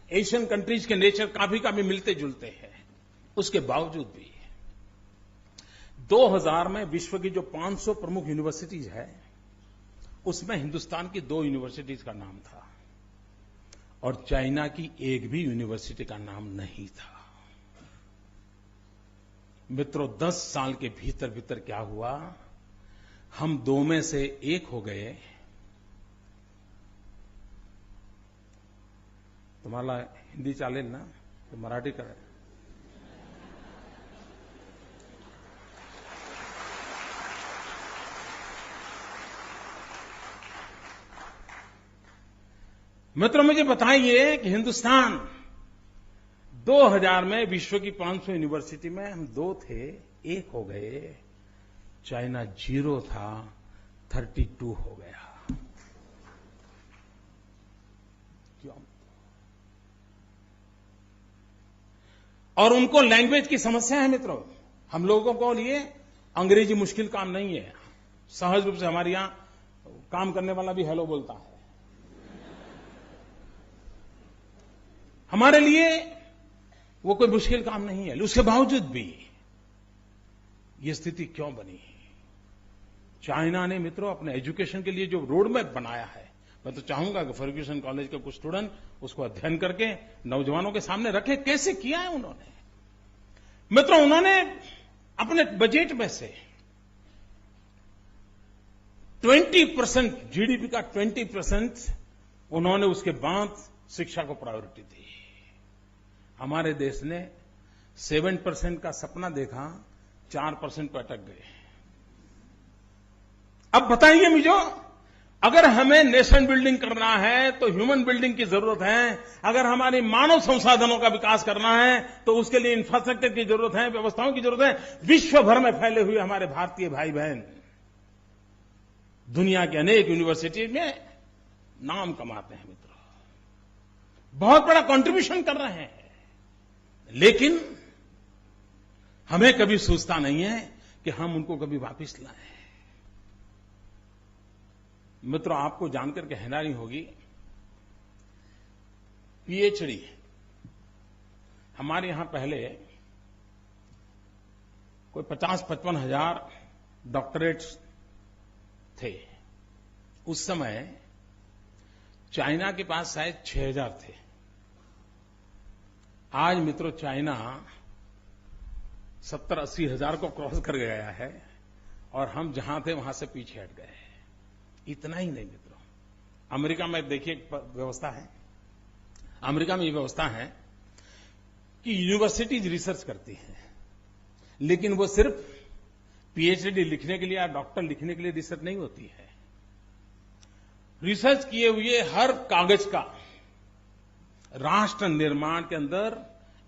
एशियन कंट्रीज के नेचर काफी मिलते जुलते हैं। उसके बावजूद भी 2000 में विश्व की जो 500 प्रमुख यूनिवर्सिटीज है, उसमें हिंदुस्तान की 2 यूनिवर्सिटीज का नाम था और चाइना की एक भी यूनिवर्सिटी का नाम नहीं था। मित्रों, 10 साल के भीतर भीतर क्या हुआ, हम 2 में से 1 हो गए। तुम्हाला हिंदी चालेल ना, तो मराठी करें। मित्रों, मुझे बताइए कि हिंदुस्तान 2000 में विश्व की 500 यूनिवर्सिटी में हम 2 थे, 1 हो गए। चाइना 0 था, 32 हो गया। क्यों? और उनको लैंग्वेज की समस्या है मित्रों। हम लोगों को लिए अंग्रेजी मुश्किल काम नहीं है। सहज रूप से हमारे यहां काम करने वाला भी हेलो बोलता है। हमारे लिए वो कोई मुश्किल काम नहीं है। उसके बावजूद भी ये स्थिति क्यों बनी? चाइना ने मित्रों अपने एजुकेशन के लिए जो रोड मैप बनाया है, मैं तो चाहूंगा कि फर्ग्यूसन कॉलेज के कुछ स्टूडेंट उसको अध्ययन करके नौजवानों के सामने रखे। कैसे किया है उन्होंने? मित्रों, उन्होंने अपने बजट में से 20% जीडीपी का 20% उन्होंने उसके बाद शिक्षा को प्रायोरिटी दी। हमारे देश ने 7% का सपना देखा, 4% पर अटक गए। अब बताइए मुझे, अगर हमें नेशन बिल्डिंग करना है तो ह्यूमन बिल्डिंग की जरूरत है। अगर हमारी मानव संसाधनों का विकास करना है तो उसके लिए इंफ्रास्ट्रक्चर की जरूरत है, व्यवस्थाओं की जरूरत है। विश्व भर में फैले हुए हमारे भारतीय भाई बहन दुनिया के अनेक यूनिवर्सिटी में नाम कमाते हैं मित्रों, बहुत बड़ा कंट्रीब्यूशन कर रहे हैं, लेकिन हमें कभी सोचता नहीं है कि हम उनको कभी वापस लाएं। मित्रों, आपको जानकर के हैरानी होगी, पीएचडी हमारे यहां पहले कोई 50-55 हजार डॉक्टरेट्स थे। उस समय चाइना के पास शायद 6000 थे। आज मित्रों चाइना 70-80 हजार को क्रॉस कर गया है और हम जहां थे वहां से पीछे हट गए। इतना ही नहीं मित्रों, अमेरिका में देखिए एक व्यवस्था है। अमेरिका में ये व्यवस्था है कि यूनिवर्सिटीज रिसर्च करती हैं, लेकिन वो सिर्फ पीएचडी लिखने के लिए या डॉक्टर लिखने के लिए रिसर्च नहीं होती है। रिसर्च किए हुए हर कागज का राष्ट्र निर्माण के अंदर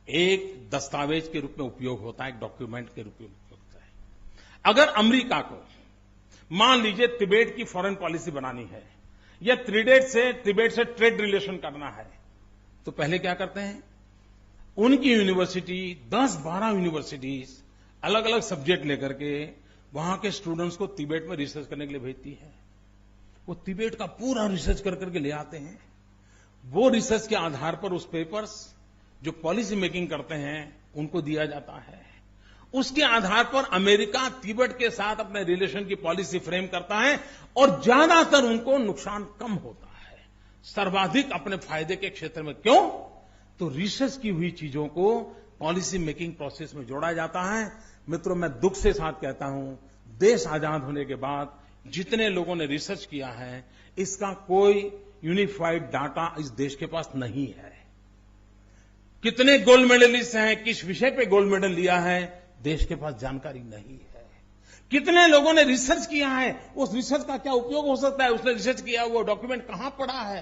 एक दस्तावेज के रूप में उपयोग होता है, एक डॉक्यूमेंट के रूप में उपयोग होता है। अगर अमेरिका को मान लीजिए तिबेट की फॉरेन पॉलिसी बनानी है या तिबेट से ट्रेड रिलेशन करना है, तो पहले क्या करते हैं, उनकी यूनिवर्सिटी 10-12 यूनिवर्सिटीज अलग अलग सब्जेक्ट लेकर के वहां के स्टूडेंट्स को तिबेट में रिसर्च करने के लिए भेजती है। वो तिबेट का पूरा रिसर्च कर करके ले आते हैं। वो रिसर्च के आधार पर उस पेपर्स जो पॉलिसी मेकिंग करते हैं उनको दिया जाता है। उसके आधार पर अमेरिका तिब्बत के साथ अपने रिलेशन की पॉलिसी फ्रेम करता है और ज्यादातर उनको नुकसान कम होता है, सर्वाधिक अपने फायदे के क्षेत्र में। क्यों? तो रिसर्च की हुई चीजों को पॉलिसी मेकिंग प्रोसेस में जोड़ा जाता है। मित्रों, मैं दुख से साथ कहता हूं, देश आजाद होने के बाद जितने लोगों ने रिसर्च किया है, इसका कोई यूनिफाइड डाटा इस देश के पास नहीं है। कितने गोल्ड मेडलिस्ट हैं, किस विषय पे गोल्ड मेडल लिया है, देश के पास जानकारी नहीं है। कितने लोगों ने रिसर्च किया है, उस रिसर्च का क्या उपयोग हो सकता है, उसने रिसर्च किया वो डॉक्यूमेंट कहां पड़ा है।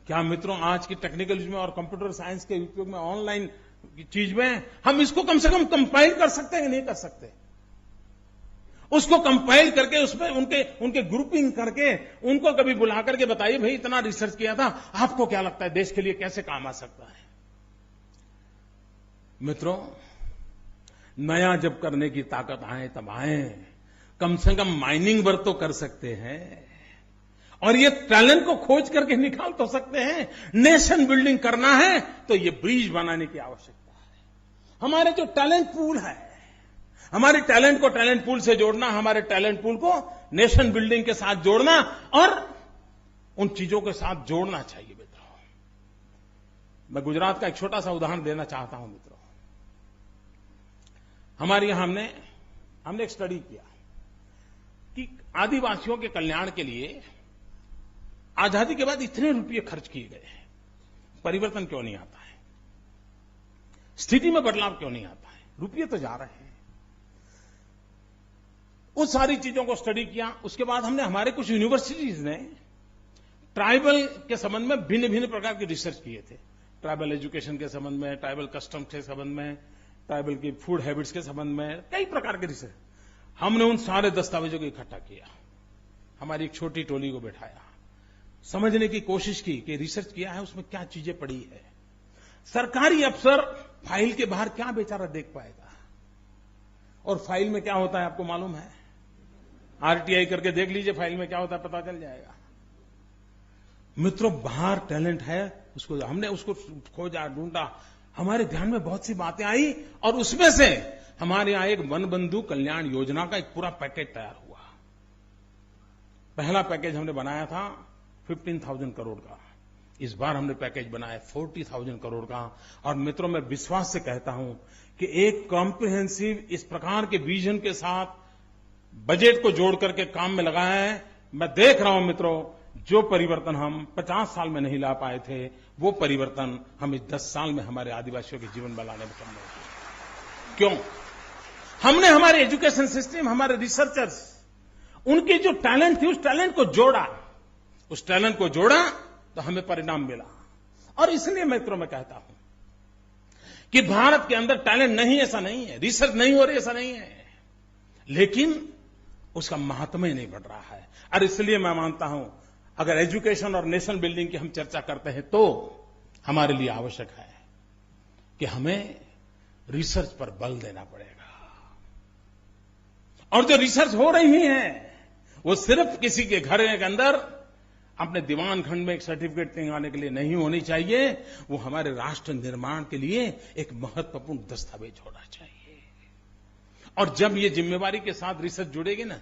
क्या मित्रों, आज की टेक्निकल युग में और कंप्यूटर साइंस के उपयोग में, ऑनलाइन चीज में हम इसको कम से कम कंपाइल कर सकते हैं कि नहीं कर सकते? उसको कंपाइल करके उसमें उनके ग्रुपिंग करके उनको कभी बुला करके बताइए, भाई इतना रिसर्च किया था, आपको क्या लगता है देश के लिए कैसे काम आ सकता है? मित्रों, नया जब करने की ताकत आए तब आए, कम से कम माइनिंग वर्क तो कर सकते हैं और ये टैलेंट को खोज करके निकाल तो सकते हैं। नेशन बिल्डिंग करना है तो ये ब्रिज बनाने की आवश्यकता है। हमारे जो टैलेंट पूल है, हमारे टैलेंट को टैलेंट पूल से जोड़ना, हमारे टैलेंट पूल को नेशन बिल्डिंग के साथ जोड़ना और उन चीजों के साथ जोड़ना चाहिए। मित्रों, मैं गुजरात का एक छोटा सा उदाहरण देना चाहता हूं। मित्रों, हमारे यहां हमने एक स्टडी किया कि आदिवासियों के कल्याण के लिए आजादी के बाद इतने रुपये खर्च किए गए हैं, परिवर्तन क्यों नहीं आता है, स्थिति में बदलाव क्यों नहीं आता है, रुपये तो जा रहे हैं। उस सारी चीजों को स्टडी किया। उसके बाद हमने हमारे कुछ यूनिवर्सिटीज ने ट्राइबल के संबंध में भिन्न भिन्न प्रकार की रिसर्च किए थे। ट्राइबल एजुकेशन के संबंध में, ट्राइबल कस्टम्स के संबंध में, ट्राइबल की फूड हैबिट्स के संबंध में, कई प्रकार के रिसर्च। हमने उन सारे दस्तावेजों को इकट्ठा किया, हमारी एक छोटी टोली को बैठाया, समझने की कोशिश की कि रिसर्च किया है उसमें क्या चीजें पड़ी है। सरकारी अफसर फाइल के बाहर क्या बेचारा देख पाएगा, और फाइल में क्या होता है आपको मालूम है? आरटीआई करके देख लीजिए फाइल में क्या होता है, पता चल जाएगा। मित्रों, बाहर टैलेंट है, हमने उसको खोजा, ढूंढा, हमारे ध्यान में बहुत सी बातें आई और उसमें से हमारे यहां एक वन बंधु कल्याण योजना का एक पूरा पैकेज तैयार हुआ। पहला पैकेज हमने बनाया था 15,000 करोड़ का, इस बार हमने पैकेज बनाया 40,000 करोड़ का। और मित्रों, मैं विश्वास से कहता हूं कि एक कॉम्प्रिहेंसिव इस प्रकार के विजन के साथ बजट को जोड़ करके काम में लगाया है। मैं देख रहा हूं मित्रों, जो परिवर्तन हम 50 साल में नहीं ला पाए थे, वो परिवर्तन हम इस 10 साल में हमारे आदिवासियों के जीवन में लाने में सक्षम हुए। क्यों? हमने हमारे एजुकेशन सिस्टम, हमारे रिसर्चर्स, उनके जो टैलेंट थी उस टैलेंट को जोड़ा, उस टैलेंट को जोड़ा तो हमें परिणाम मिला। और इसलिए मित्रों मैं कहता हूं कि भारत के अंदर टैलेंट नहीं, ऐसा नहीं है, रिसर्च नहीं हो रही ऐसा नहीं है, लेकिन उसका महात्म्य नहीं बढ़ रहा है। और इसलिए मैं मानता हूं अगर एजुकेशन और नेशन बिल्डिंग की हम चर्चा करते हैं तो हमारे लिए आवश्यक है कि हमें रिसर्च पर बल देना पड़ेगा। और जो रिसर्च हो रही है वो सिर्फ किसी के घर के अंदर अपने दीवान खंड में एक सर्टिफिकेट टिकाने के लिए नहीं होनी चाहिए, वो हमारे राष्ट्र निर्माण के लिए एक महत्वपूर्ण दस्तावेज होना चाहिए। और जब ये जिम्मेवारी के साथ रिसर्च जुड़ेगी ना,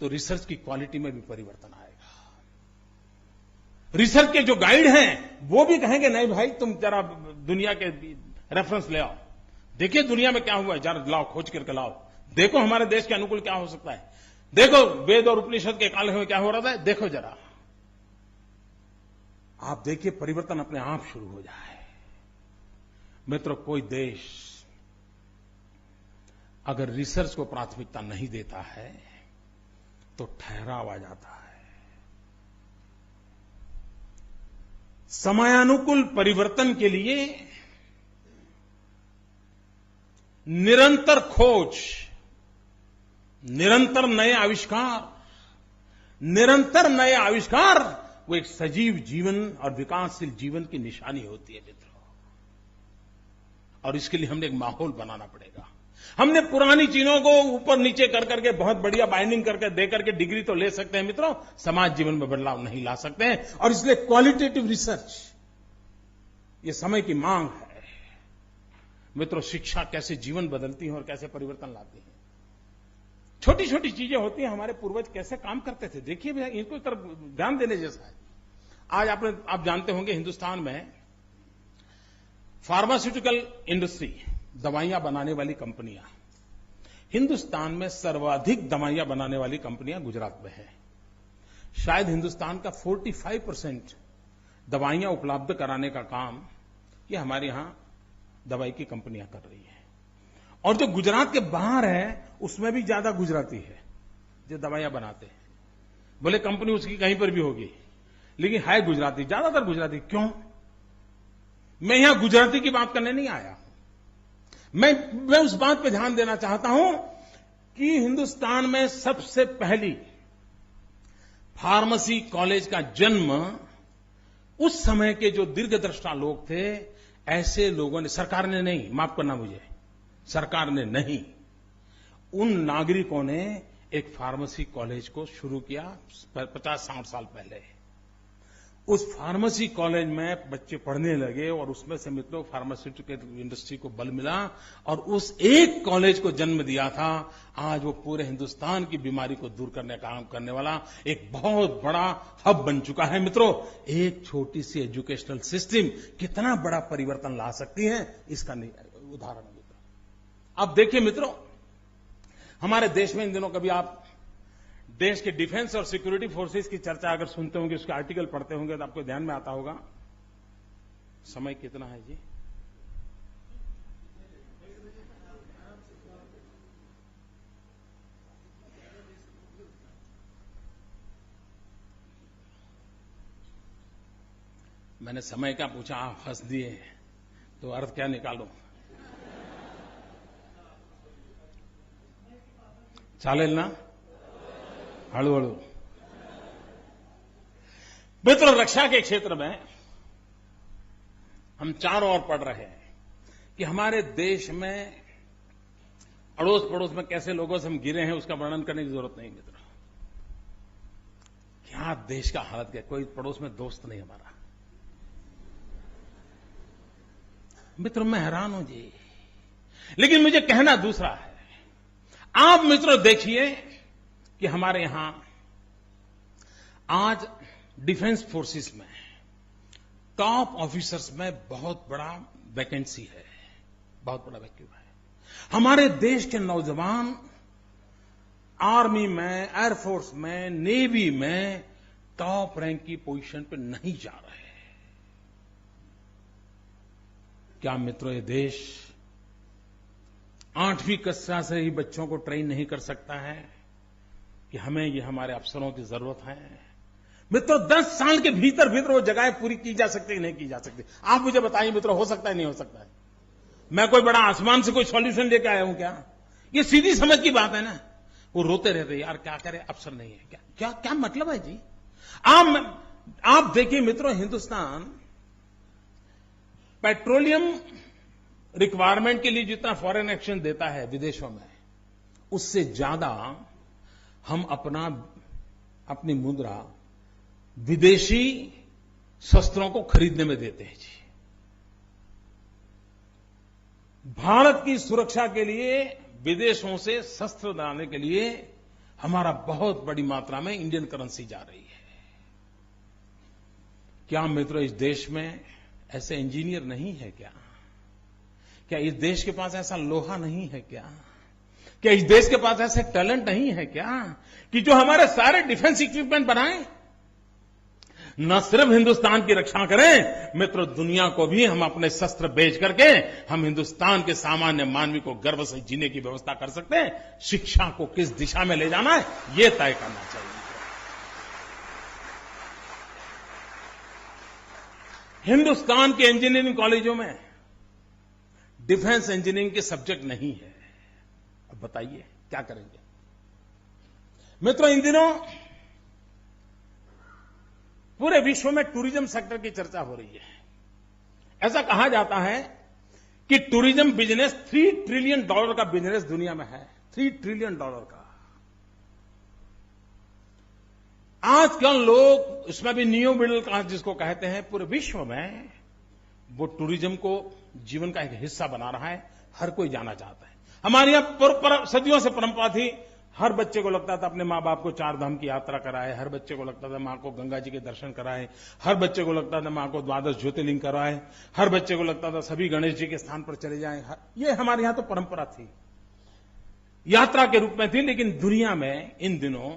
तो रिसर्च की क्वालिटी में भी परिवर्तन आएगा। रिसर्च के जो गाइड हैं वो भी कहेंगे नहीं भाई तुम जरा दुनिया के रेफरेंस ले आओ, देखिए दुनिया में क्या हुआ है, जरा लाओ, खोज करके लाओ, देखो हमारे देश के अनुकूल क्या हो सकता है, देखो वेद और उपनिषद के काल में क्या हो रहा था, देखो जरा, आप देखिए परिवर्तन अपने आप शुरू हो जाए। मित्रों, कोई देश अगर रिसर्च को प्राथमिकता नहीं देता है तो ठहराव आ जाता है। समयानुकूल परिवर्तन के लिए निरंतर खोज, निरंतर नए आविष्कार वो एक सजीव जीवन और विकासशील जीवन की निशानी होती है मित्रों। और इसके लिए हमने एक माहौल बनाना पड़ेगा। हमने पुरानी चीजों को ऊपर नीचे कर करके बहुत बढ़िया बाइंडिंग करके दे करके डिग्री तो ले सकते हैं मित्रों, समाज जीवन में बदलाव नहीं ला सकते हैं। और इसलिए क्वालिटेटिव रिसर्च ये समय की मांग है। मित्रों, शिक्षा कैसे जीवन बदलती है और कैसे परिवर्तन लाती है। छोटी छोटी चीजें होती हैं, हमारे पूर्वज कैसे काम करते थे, देखिए भैया, इनको तरफ ध्यान देने जैसा है। आज आप जानते होंगे, हिंदुस्तान में फार्मास्यूटिकल इंडस्ट्री, दवाइयां बनाने वाली कंपनियां, हिंदुस्तान में सर्वाधिक दवाइयां बनाने वाली कंपनियां गुजरात में है। शायद हिंदुस्तान का 45% दवाइयां उपलब्ध कराने का काम ये हमारे यहां दवाई की कंपनियां कर रही है। और जो गुजरात के बाहर है, उसमें भी ज्यादा गुजराती है जो दवाइयां बनाते हैं। बोले कंपनी उसकी कहीं पर भी होगी, लेकिन है गुजराती, ज्यादातर गुजराती। क्यों? मैं यहां गुजराती की बात करने नहीं आया। मैं उस बात पे ध्यान देना चाहता हूं कि हिंदुस्तान में सबसे पहली फार्मेसी कॉलेज का जन्म उस समय के जो दीर्घदृष्टा लोग थे, ऐसे लोगों ने, सरकार ने नहीं, माफ करना मुझे, सरकार ने नहीं, उन नागरिकों ने एक फार्मेसी कॉलेज को शुरू किया 50-60 साल पहले। उस फार्मेसी कॉलेज में बच्चे पढ़ने लगे और उसमें से मित्रों फार्मास्यूटिकल इंडस्ट्री को बल मिला और उस एक कॉलेज को जन्म दिया था। आज वो पूरे हिंदुस्तान की बीमारी को दूर करने का काम करने वाला एक बहुत बड़ा हब बन चुका है। मित्रों, एक छोटी सी एजुकेशनल सिस्टम कितना बड़ा परिवर्तन ला सकती है, इसका उदाहरण है। अब देखिए मित्रों, हमारे देश में इन दिनों कभी आप देश के डिफेंस और सिक्योरिटी फोर्सेस की चर्चा अगर सुनते होंगे, उसके आर्टिकल पढ़ते होंगे, तो आपको ध्यान में आता होगा। समय कितना है जी? मैंने समय का पूछा, आप हंस दिए, तो अर्थ क्या निकालूं? चालेल ना? हळू-हळू। मित्रों, रक्षा के क्षेत्र में हम चारों ओर पढ़ रहे हैं कि हमारे देश में अड़ोस पड़ोस में कैसे लोगों से हम गिरे हैं, उसका वर्णन करने की जरूरत नहीं। मित्रों, क्या देश का हालत है, कोई पड़ोस में दोस्त नहीं हमारा। मित्रों, मैं हैरान हूं जी, लेकिन मुझे कहना दूसरा है। आप मित्रों देखिए कि हमारे यहां आज डिफेंस फोर्सेस में टॉप ऑफिसर्स में बहुत बड़ा वैकेंसी है, बहुत बड़ा वैक्यूम है। हमारे देश के नौजवान आर्मी में, एयरफोर्स में, नेवी में टॉप रैंक की पोजीशन पे नहीं जा रहे। क्या मित्रों, ये देश 8वीं कक्षा से ही बच्चों को ट्रेन नहीं कर सकता है कि हमें ये हमारे अफसरों की जरूरत है? मित्रों, 10 साल के भीतर भीतर वो जगहें पूरी की जा सकती है, नहीं की जा सकती? आप मुझे बताइए मित्रों, हो सकता है, नहीं हो सकता है? मैं कोई बड़ा आसमान से कोई सॉल्यूशन लेकर आया हूं क्या? ये सीधी समझ की बात है ना। वो रोते रहते, यार क्या करें, अफसर नहीं है। क्या क्या क्या मतलब है जी? आप देखिए मित्रों, हिंदुस्तान पेट्रोलियम रिक्वायरमेंट के लिए जितना फॉरेन एक्सचेंज देता है विदेशों में, उससे ज्यादा हम अपनी मुद्रा विदेशी शस्त्रों को खरीदने में देते हैं जी। भारत की सुरक्षा के लिए विदेशों से शस्त्र लाने के लिए हमारा बहुत बड़ी मात्रा में इंडियन करेंसी जा रही है। क्या मित्रों, इस देश में ऐसे इंजीनियर नहीं है क्या? क्या इस देश के पास ऐसा लोहा नहीं है क्या? क्या इस देश के पास ऐसे टैलेंट नहीं है क्या कि जो हमारे सारे डिफेंस इक्विपमेंट बनाएं? न सिर्फ हिंदुस्तान की रक्षा करें मित्रों, दुनिया को भी हम अपने शस्त्र बेच करके हम हिंदुस्तान के सामान्य मानवी को गर्व से जीने की व्यवस्था कर सकते हैं। शिक्षा को किस दिशा में ले जाना है, ये तय करना चाहिए। हिंदुस्तान के इंजीनियरिंग कॉलेजों में डिफेंस इंजीनियरिंग के सब्जेक्ट नहीं है। अब बताइए क्या करेंगे? मित्रों, इन दिनों पूरे विश्व में टूरिज्म सेक्टर की चर्चा हो रही है। ऐसा कहा जाता है कि टूरिज्म बिजनेस $3 ट्रिलियन का बिजनेस दुनिया में है। $3 ट्रिलियन का। आजकल लोग, इसमें भी न्यू मिडिल क्लास जिसको कहते हैं, पूरे विश्व में वो टूरिज्म को जीवन का एक हिस्सा बना रहा है। हर कोई जाना चाहता है। हमारे यहाँ सदियों से परंपरा थी, हर बच्चे को लगता था अपने माँ बाप को 4 धाम की यात्रा कराए, हर बच्चे को लगता था माँ को गंगा जी के दर्शन कराए, हर बच्चे को लगता था माँ को 12 ज्योतिर्लिंग कराए, हर बच्चे को लगता था सभी गणेश जी के स्थान पर चले जाएं। ये हमारे यहाँ तो परंपरा थी, यात्रा के रूप में थी। लेकिन दुनिया में इन दिनों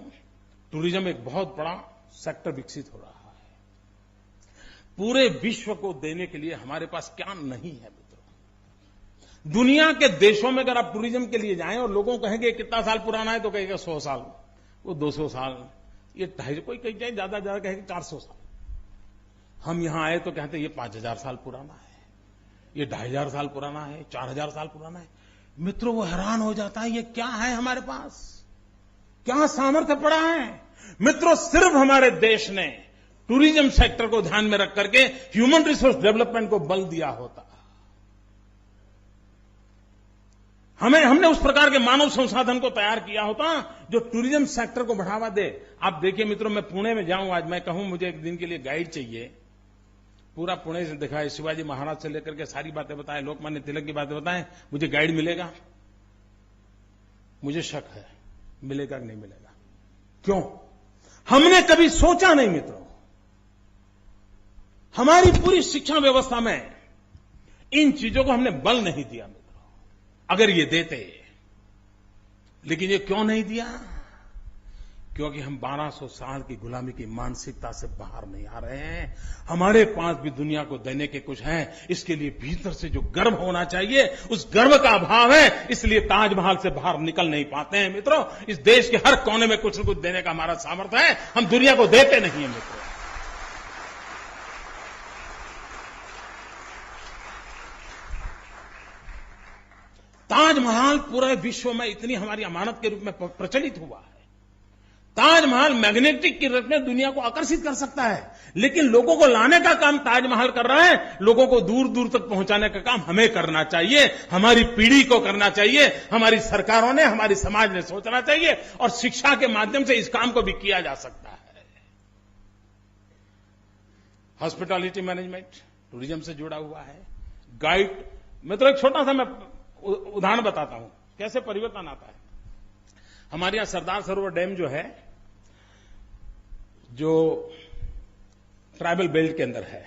टूरिज्म एक बहुत बड़ा सेक्टर विकसित हो रहा है। पूरे विश्व को देने के लिए हमारे पास क्या नहीं है मित्रों। दुनिया के देशों में अगर आप टूरिज्म के लिए जाएं और लोगों को कहेंगे कितना साल पुराना है तो कहेगा 100 साल, वो 200 साल, ये 250, कोई कहीं जाए ज्यादा कहेगा 400 साल। हम यहां आए तो कहते हैं ये 5000 साल पुराना है, ये 2500 साल पुराना है, 4000 साल पुराना है। मित्रों वो हैरान हो जाता है, ये क्या है हमारे पास, क्या सामर्थ्य पड़ा है। मित्रों सिर्फ हमारे देश ने टूरिज्म सेक्टर को ध्यान में रख करके ह्यूमन रिसोर्स डेवलपमेंट को बल दिया होता, हमने उस प्रकार के मानव संसाधन को तैयार किया होता जो टूरिज्म सेक्टर को बढ़ावा दे। आप देखिए मित्रों, मैं पुणे में जाऊं, आज मैं कहूं मुझे एक दिन के लिए गाइड चाहिए, पूरा पुणे से दिखाए, शिवाजी महाराज से लेकर के सारी बातें बताएं, लोकमान्य तिलक की बातें बताएं, मुझे गाइड मिलेगा? मुझे शक है मिलेगा कि नहीं मिलेगा। क्यों? हमने कभी सोचा नहीं मित्रों। हमारी पूरी शिक्षा व्यवस्था में इन चीजों को हमने बल नहीं दिया मित्रों। अगर ये देते, लेकिन ये क्यों नहीं दिया? क्योंकि हम 1200 साल की गुलामी की मानसिकता से बाहर नहीं आ रहे हैं। हमारे पास भी दुनिया को देने के कुछ है, इसके लिए भीतर से जो गर्व होना चाहिए उस गर्व का अभाव है, इसलिए ताजमहल से बाहर निकल नहीं पाते हैं मित्रों। इस देश के हर कोने में कुछ न कुछ देने का हमारा सामर्थ्य है, हम दुनिया को देते नहीं है मित्रों। ताजमहल पूरे विश्व में इतनी हमारी अमानत के रूप में प्रचलित हुआ है। ताजमहल मैग्नेटिक की रूप में दुनिया को आकर्षित कर सकता है, लेकिन लोगों को लाने का काम ताजमहल कर रहा है। लोगों को दूर दूर तक पहुंचाने का काम हमें करना चाहिए, हमारी पीढ़ी को करना चाहिए, हमारी सरकारों ने, हमारी समाज ने सोचना चाहिए, और शिक्षा के माध्यम से इस काम को भी किया जा सकता है। हॉस्पिटैलिटी मैनेजमेंट टूरिज्म से जुड़ा हुआ है। गाइड, मतलब एक छोटा सा मैं उदाहरण बताता हूं कैसे परिवर्तन आता है। हमारे यहां सरदार सरोवर डैम जो है, जो ट्राइबल बेल्ट के अंदर है,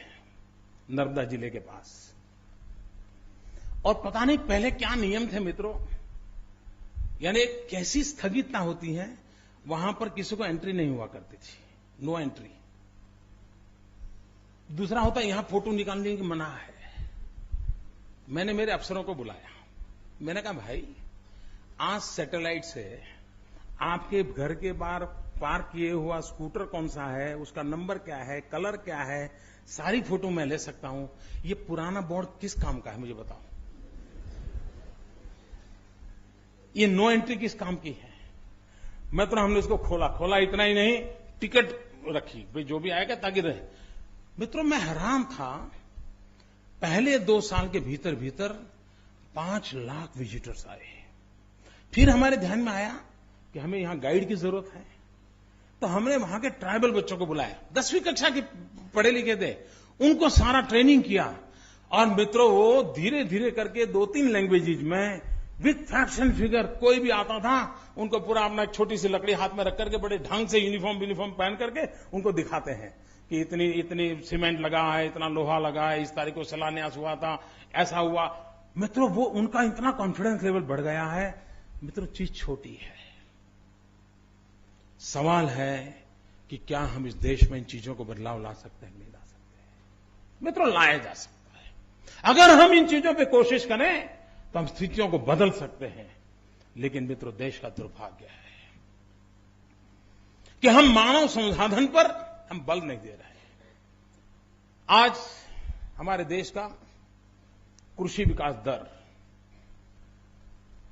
नर्मदा जिले के पास, और पता नहीं पहले क्या नियम थे मित्रों, यानी कैसी स्थगितता होती है, वहां पर किसी को एंट्री नहीं हुआ करती थी, नो एंट्री। दूसरा होता यहां फोटो निकालने की मना है। मैंने मेरे अफसरों को बुलाया, मैंने कहा भाई आज सैटेलाइट से आपके घर के बाहर पार्क किए हुआ स्कूटर कौन सा है, उसका नंबर क्या है, कलर क्या है, सारी फोटो मैं ले सकता हूं। ये पुराना बोर्ड किस काम का है मुझे बताओ, ये नो एंट्री किस काम की है? मैं तो हमने इसको खोला इतना ही नहीं, टिकट रखी भाई जो भी आएगा ताकि रहे। मित्रों मैं हैरान था, पहले 2 साल के भीतर 5 लाख विजिटर्स आए। फिर हमारे ध्यान में आया कि हमें यहां गाइड की जरूरत है, तो हमने वहां के ट्राइबल बच्चों को बुलाया, 10वीं कक्षा के पढ़े लिखे थे, उनको सारा ट्रेनिंग किया। और मित्रों वो धीरे धीरे करके 2-3 लैंग्वेजेज में विथ फैक्ट्स एंड फिगर, कोई भी आता था उनको पूरा अपना छोटी सी लकड़ी हाथ में रख करके बड़े ढंग से यूनिफॉर्म पहन करके उनको दिखाते हैं कि इतनी सीमेंट लगा है, इतना लोहा लगा है, इस तारीख को शिलान्यास हुआ था, ऐसा हुआ। मित्रों वो उनका इतना कॉन्फिडेंस लेवल बढ़ गया है। मित्रों चीज छोटी है, सवाल है कि क्या हम इस देश में इन चीजों को बदलाव ला सकते हैं, नहीं ला सकते? मित्रों लाया जा सकता है। अगर हम इन चीजों पे कोशिश करें तो हम स्थितियों को बदल सकते हैं। लेकिन मित्रों देश का दुर्भाग्य है कि हम मानव संसाधन पर हम बल नहीं दे रहे हैं। आज हमारे देश का कृषि विकास दर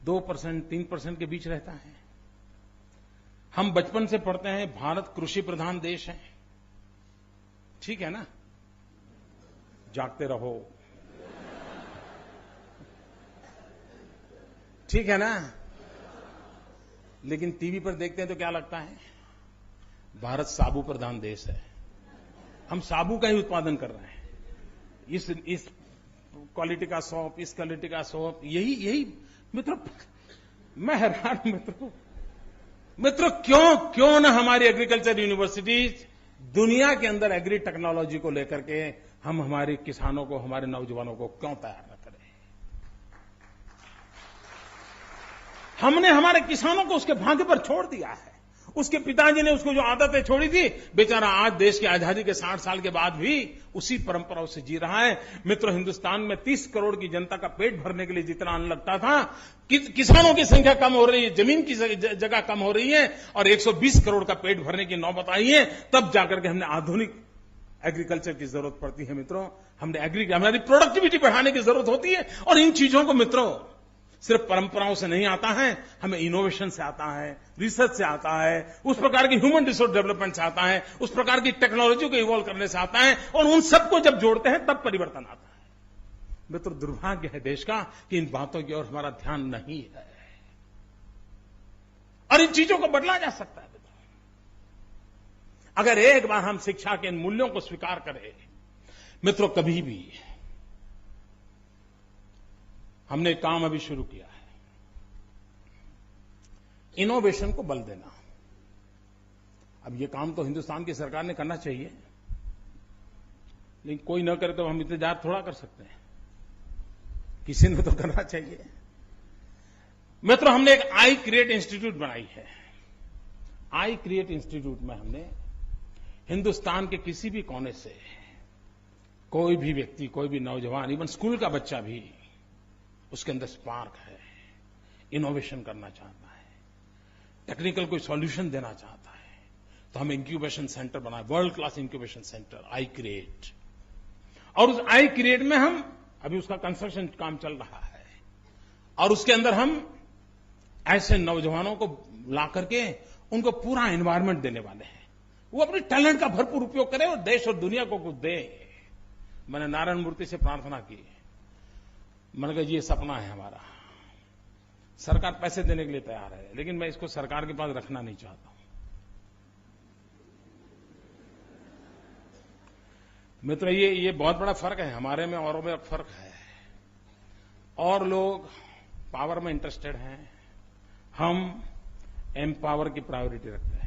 2%, 3% के बीच रहता है। हम बचपन से पढ़ते हैं भारत कृषि प्रधान देश है, ठीक है ना? जागते रहो, ठीक है ना? लेकिन टीवी पर देखते हैं तो क्या लगता है? भारत साबु प्रधान देश है। हम साबु का ही उत्पादन कर रहे हैं। इस क्वालिटी का सौंप, इस क्वालिटी का सौंप, यही मित्रों, मैं हैरान मित्रों क्यों ना हमारी एग्रीकल्चर यूनिवर्सिटीज दुनिया के अंदर एग्री टेक्नोलॉजी को लेकर के हम हमारे किसानों को, हमारे नौजवानों को क्यों तैयार न करें। हमने हमारे किसानों को उसके भाग्य पर छोड़ दिया है। उसके पिताजी ने उसको जो आदतें छोड़ी थी, बेचारा आज देश की आजादी के 60 साल के बाद भी उसी परंपराओं से जी रहा है। मित्रों, हिंदुस्तान में 30 करोड़ की जनता का पेट भरने के लिए जितना अन्न लगता था, किसानों की संख्या कम हो रही है, जमीन की जगह कम हो रही है और 120 करोड़ का पेट भरने की नौबत आई है, तब जाकर के हमने आधुनिक एग्रीकल्चर की जरूरत पड़ती है। मित्रों, हमारी प्रोडक्टिविटी बढ़ाने की जरूरत होती है और इन चीजों को मित्रों सिर्फ परंपराओं से नहीं आता है, हमें इनोवेशन से आता है, रिसर्च से आता है, उस प्रकार की ह्यूमन रिसोर्स डेवलपमेंट से आता है, उस प्रकार की टेक्नोलॉजी को इवॉल्व करने से आता है और उन सबको जब जोड़ते हैं तब परिवर्तन आता है। मित्रों, दुर्भाग्य है देश का कि इन बातों की ओर हमारा ध्यान नहीं है और इन चीजों को बदला जा सकता है। मित्रों, अगर एक बार हम शिक्षा के इन मूल्यों को स्वीकार करें, मित्रों, कभी भी हमने एक काम अभी शुरू किया है, इनोवेशन को बल देना। अब ये काम तो हिंदुस्तान की सरकार ने करना चाहिए, लेकिन कोई न करे तो हम इंतजार थोड़ा कर सकते हैं, किसी ने तो करना चाहिए। मित्रों, हमने एक आई क्रिएट इंस्टीट्यूट बनाई है। आई क्रिएट इंस्टीट्यूट में हमने हिंदुस्तान के किसी भी कोने से कोई भी व्यक्ति, कोई भी नौजवान, इवन स्कूल का बच्चा भी, उसके अंदर स्पार्क है, इनोवेशन करना चाहता है, टेक्निकल कोई सॉल्यूशन देना चाहता है, तो हम इंक्यूबेशन सेंटर बनाए, world class incubation centre I create. और उस आई क्रिएट में हम अभी उसका कंस्ट्रक्शन काम चल रहा है और उसके अंदर हम ऐसे नौजवानों को ला करके उनको पूरा एनवायरमेंट देने वाले हैं। वो अपने टैलेंट का भरपूर उपयोग करें और देश और दुनिया को कुछ दे। मैंने नारायण मूर्ति से प्रार्थना की, मैंने कहा ये सपना है हमारा, सरकार पैसे देने के लिए तैयार है, लेकिन मैं इसको सरकार के पास रखना नहीं चाहता हूं। मित्र, ये बहुत बड़ा फर्क है हमारे में, औरों में फर्क है। और लोग पावर में इंटरेस्टेड हैं, हम एम्पावर की प्रायोरिटी रखते हैं।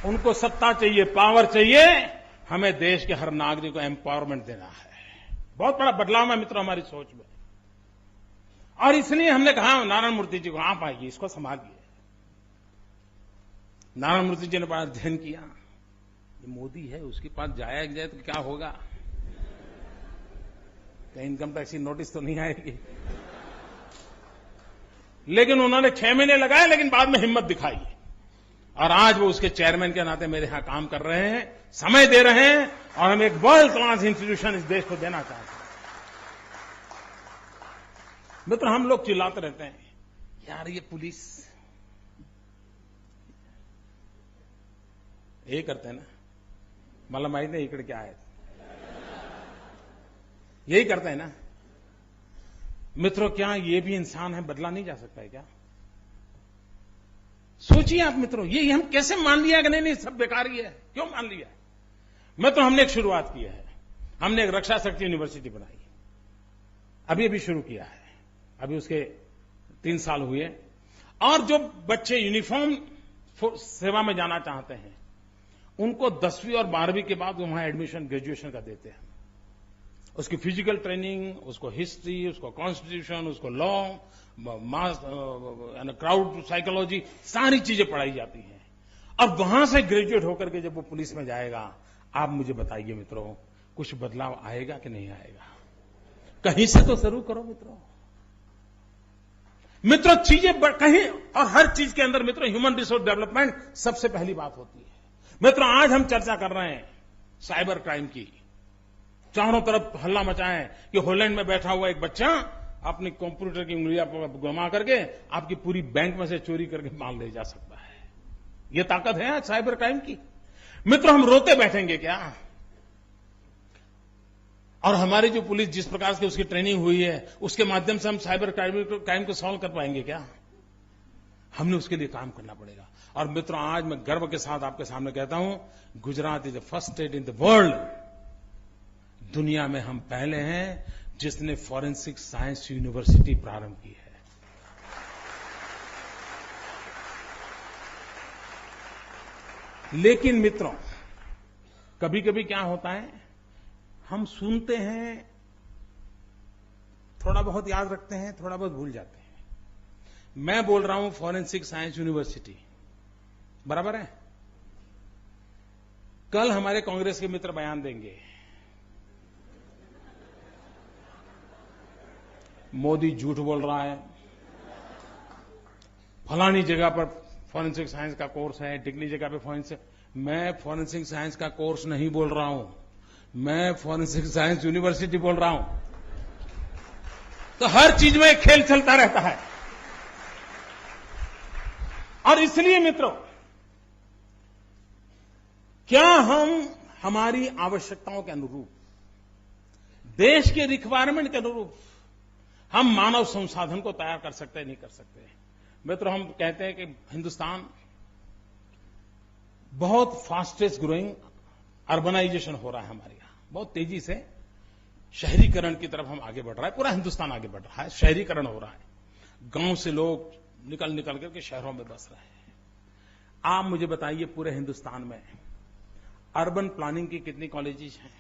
उनको सत्ता चाहिए, पावर चाहिए, हमें देश के हर नागरिक को एम्पावरमेंट देना है। बहुत बड़ा बदलाव है मित्रों हमारी सोच में, और इसलिए हमने कहा नारायण मूर्ति जी को, आप आइए, इसको संभालिए। नारायण मूर्ति जी ने बड़ा अध्ययन किया, ये मोदी है, उसके पास जाया जाए तो क्या होगा, कहीं इनकम टैक्स की नोटिस तो नहीं आएगी। लेकिन उन्होंने 6 महीने लगाए, लेकिन बाद में हिम्मत दिखाई और आज वो उसके चेयरमैन के नाते मेरे यहां काम कर रहे हैं, समय दे रहे हैं और हम एक वर्ल्ड क्लास इंस्टीट्यूशन इस देश को देना चाहते हैं। मित्र, हम लोग चिल्लाते रहते हैं, यार ये पुलिस ये करते हैं ना, मला माहित नाही इकडे क्या है, यही करते हैं ना। मित्रों, क्या ये भी इंसान है, बदला नहीं जा सकता है क्या? सोचिए आप मित्रों, ये हम कैसे मान लिया कि नहीं सब बेकार ही है, क्यों मान लिया? मित्रों, हमने एक शुरुआत की है, हमने एक रक्षा शक्ति यूनिवर्सिटी बनाई, अभी शुरू किया है, अभी उसके 3 साल हुए। और जो बच्चे यूनिफॉर्म सेवा में जाना चाहते हैं, उनको 10वीं और 12वीं के बाद वहां एडमिशन ग्रेजुएशन का देते हैं। उसकी फिजिकल ट्रेनिंग, उसको हिस्ट्री, उसको कॉन्स्टिट्यूशन, उसको लॉ, मास क्राउड साइकोलॉजी, सारी चीजें पढ़ाई जाती हैं। अब वहां से ग्रेजुएट होकर के जब वो पुलिस में जाएगा, आप मुझे बताइए मित्रों, कुछ बदलाव आएगा कि नहीं आएगा? कहीं से तो शुरू करो मित्रों, चीजें कहीं, और हर चीज के अंदर मित्रों ह्यूमन रिसोर्स डेवलपमेंट सबसे पहली बात होती है। मित्रों, आज हम चर्चा कर रहे हैं साइबर क्राइम की, चारों तरफ हल्ला मचाएं कि हॉलैंड में बैठा हुआ एक बच्चा अपनी कंप्यूटर की उंगलियां घुमा करके आपकी पूरी बैंक में से चोरी करके माल ले जा सकता है। ये ताकत है आज साइबर क्राइम की। मित्रों, हम रोते बैठेंगे क्या? और हमारी जो पुलिस जिस प्रकार से उसकी ट्रेनिंग हुई है, उसके माध्यम से हम साइबर क्राइम को सॉल्व कर पाएंगे क्या? हमने उसके लिए काम करना पड़ेगा। और मित्रों, आज मैं गर्व के साथ आपके सामने कहता हूं, Gujarat is the first state in the world, दुनिया में हम पहले हैं जिसने फॉरेंसिक साइंस यूनिवर्सिटी प्रारंभ की है। लेकिन मित्रों, कभी कभी क्या होता है, हम सुनते हैं, थोड़ा बहुत याद रखते हैं, थोड़ा बहुत भूल जाते हैं। मैं बोल रहा हूं फॉरेंसिक साइंस यूनिवर्सिटी, बराबर है। कल हमारे कांग्रेस के मित्र बयान देंगे, मोदी झूठ बोल रहा है, फलानी जगह पर फॉरेंसिक साइंस का कोर्स है, टिकली जगह पे फॉरेंसिक। मैं फॉरेंसिक साइंस का कोर्स नहीं बोल रहा हूं, मैं फॉरेंसिक साइंस यूनिवर्सिटी बोल रहा हूं। तो हर चीज में खेल चलता रहता है। और इसलिए मित्रों, क्या हम हमारी आवश्यकताओं के अनुरूप, देश के रिक्वायरमेंट के अनुरूप हम मानव संसाधन को तैयार कर सकते हैं, नहीं कर सकते? मित्रों, हम कहते हैं कि हिंदुस्तान बहुत फास्टेस्ट ग्रोइंग अर्बनाइजेशन हो रहा है हमारे यहां, बहुत तेजी से शहरीकरण की तरफ हम आगे बढ़ रहा है। पूरा हिंदुस्तान आगे बढ़ रहा है, शहरीकरण हो रहा है। गांव से लोग निकल निकल करके शहरों में बस रहे हैं। आप मुझे बताइए, पूरे हिंदुस्तान में अर्बन प्लानिंग की कितनी कॉलेजेस हैं?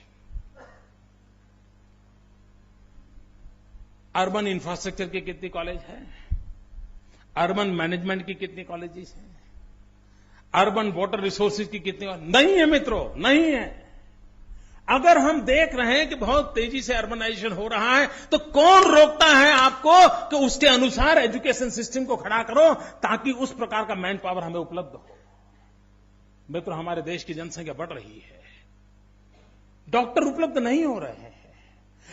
अर्बन इंफ्रास्ट्रक्चर की कितनी कॉलेज है? अर्बन मैनेजमेंट की कितनी कॉलेजेस हैं? अर्बन वाटर रिसोर्सेज की कितनी? नहीं है मित्रों, नहीं है। अगर हम देख रहे हैं कि बहुत तेजी से अर्बनाइजेशन हो रहा है, तो कौन रोकता है आपको कि उसके अनुसार एजुकेशन सिस्टम को खड़ा करो, ताकि उस प्रकार का मैन पावर हमें उपलब्ध हो। मित्रों, हमारे देश की जनसंख्या बढ़ रही है, डॉक्टर उपलब्ध नहीं हो रहे हैं,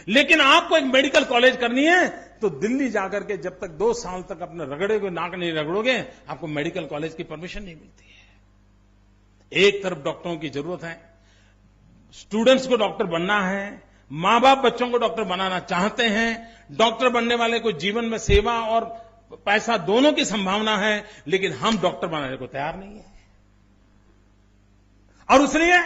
लेकिन आपको एक मेडिकल कॉलेज करनी है तो दिल्ली जाकर के जब तक 2 साल तक अपने रगड़े को नाक नहीं रगड़ोगे, आपको मेडिकल कॉलेज की परमिशन नहीं मिलती है। एक तरफ डॉक्टरों की जरूरत है, स्टूडेंट्स को डॉक्टर बनना है, मां बाप बच्चों को डॉक्टर बनाना चाहते हैं, डॉक्टर बनने वाले को जीवन में सेवा और पैसा दोनों की संभावना है, लेकिन हम डॉक्टर बनाने को तैयार नहीं है। और इसलिए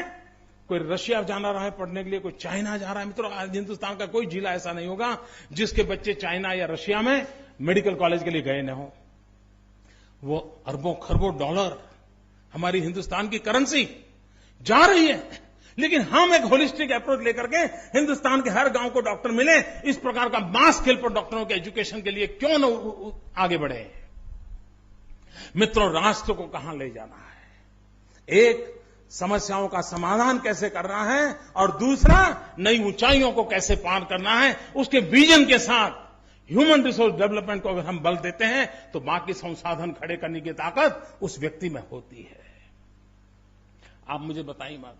कोई रशिया जाना रहा है पढ़ने के लिए, कोई चाइना जा रहा है। मित्रों, आज हिंदुस्तान का कोई जिला ऐसा नहीं होगा जिसके बच्चे चाइना या रशिया में मेडिकल कॉलेज के लिए गए न हो। वो अरबों खरबों डॉलर हमारी हिंदुस्तान की करेंसी जा रही है, लेकिन हम एक होलिस्टिक अप्रोच लेकर के हिंदुस्तान के हर गांव को डॉक्टर मिले, इस प्रकार का मास स्केल पर डॉक्टरों के एजुकेशन के लिए क्यों न आगे बढ़े। मित्रों, राष्ट्र को कहां ले जाना है, एक समस्याओं का समाधान कैसे करना है और दूसरा नई ऊंचाइयों को कैसे पार करना है, उसके विजन के साथ ह्यूमन रिसोर्स डेवलपमेंट को अगर हम बल देते हैं तो बाकी संसाधन खड़े करने की ताकत उस व्यक्ति में होती है। आप मुझे बताइए बात,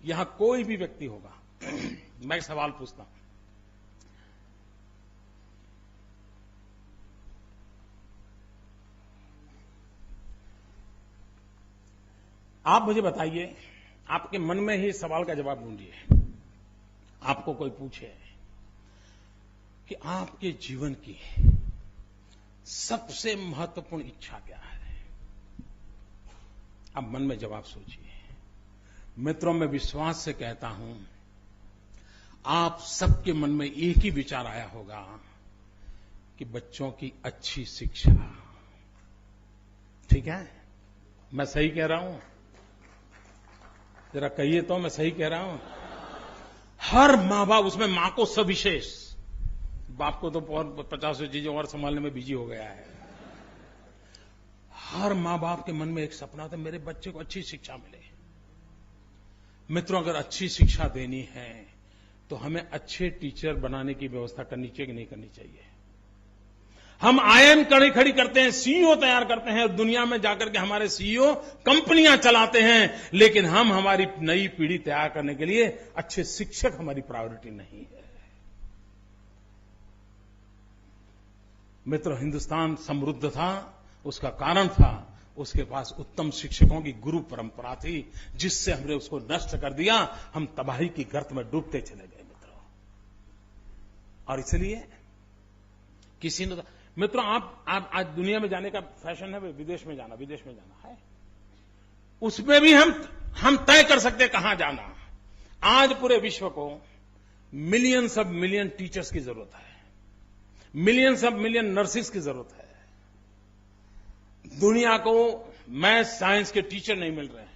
यहां कोई भी व्यक्ति होगा, मैं एक सवाल पूछता हूं, आप मुझे बताइए, आपके मन में ही सवाल का जवाब ढूंढिए। आपको कोई पूछे कि आपके जीवन की सबसे महत्वपूर्ण इच्छा क्या है, आप मन में जवाब सोचिए। मित्रों, मैं विश्वास से कहता हूं, आप सबके मन में एक ही विचार आया होगा कि बच्चों की अच्छी शिक्षा। ठीक है, मैं सही कह रहा हूं? जरा कहिए तो मैं सही कह रहा हूं? हर मां बाप, उसमें मां को सविशेष, बाप को तो 50 चीजें और संभालने में बिजी हो गया है। हर मां बाप के मन में एक सपना था, मेरे बच्चे को अच्छी शिक्षा मिले। मित्रों, अगर अच्छी शिक्षा देनी है तो हमें अच्छे टीचर बनाने की व्यवस्था करनी चाहिए कि नहीं करनी चाहिए? हम आईएम खड़ी करते हैं, सीईओ तैयार करते हैं, दुनिया में जाकर के हमारे सीईओ कंपनियां चलाते हैं, लेकिन हम हमारी नई पीढ़ी तैयार करने के लिए अच्छे शिक्षक हमारी प्रायोरिटी नहीं है। मित्रों, हिंदुस्तान समृद्ध था, उसका कारण था उसके पास उत्तम शिक्षकों की गुरु परंपरा थी, जिससे हमने उसको नष्ट कर दिया, हम तबाही की गर्त में डूबते चले गए मित्रों। और इसलिए किसी ने, मित्रों, आप आज दुनिया में जाने का फैशन है, विदेश में जाना है। उसमें भी हम तय कर सकते हैं कहां जाना। आज पूरे विश्व को मिलियंस ऑफ मिलियन टीचर्स की जरूरत है, मिलियंस ऑफ मिलियन नर्सेस की जरूरत है। दुनिया को मैथ साइंस के टीचर नहीं मिल रहे हैं।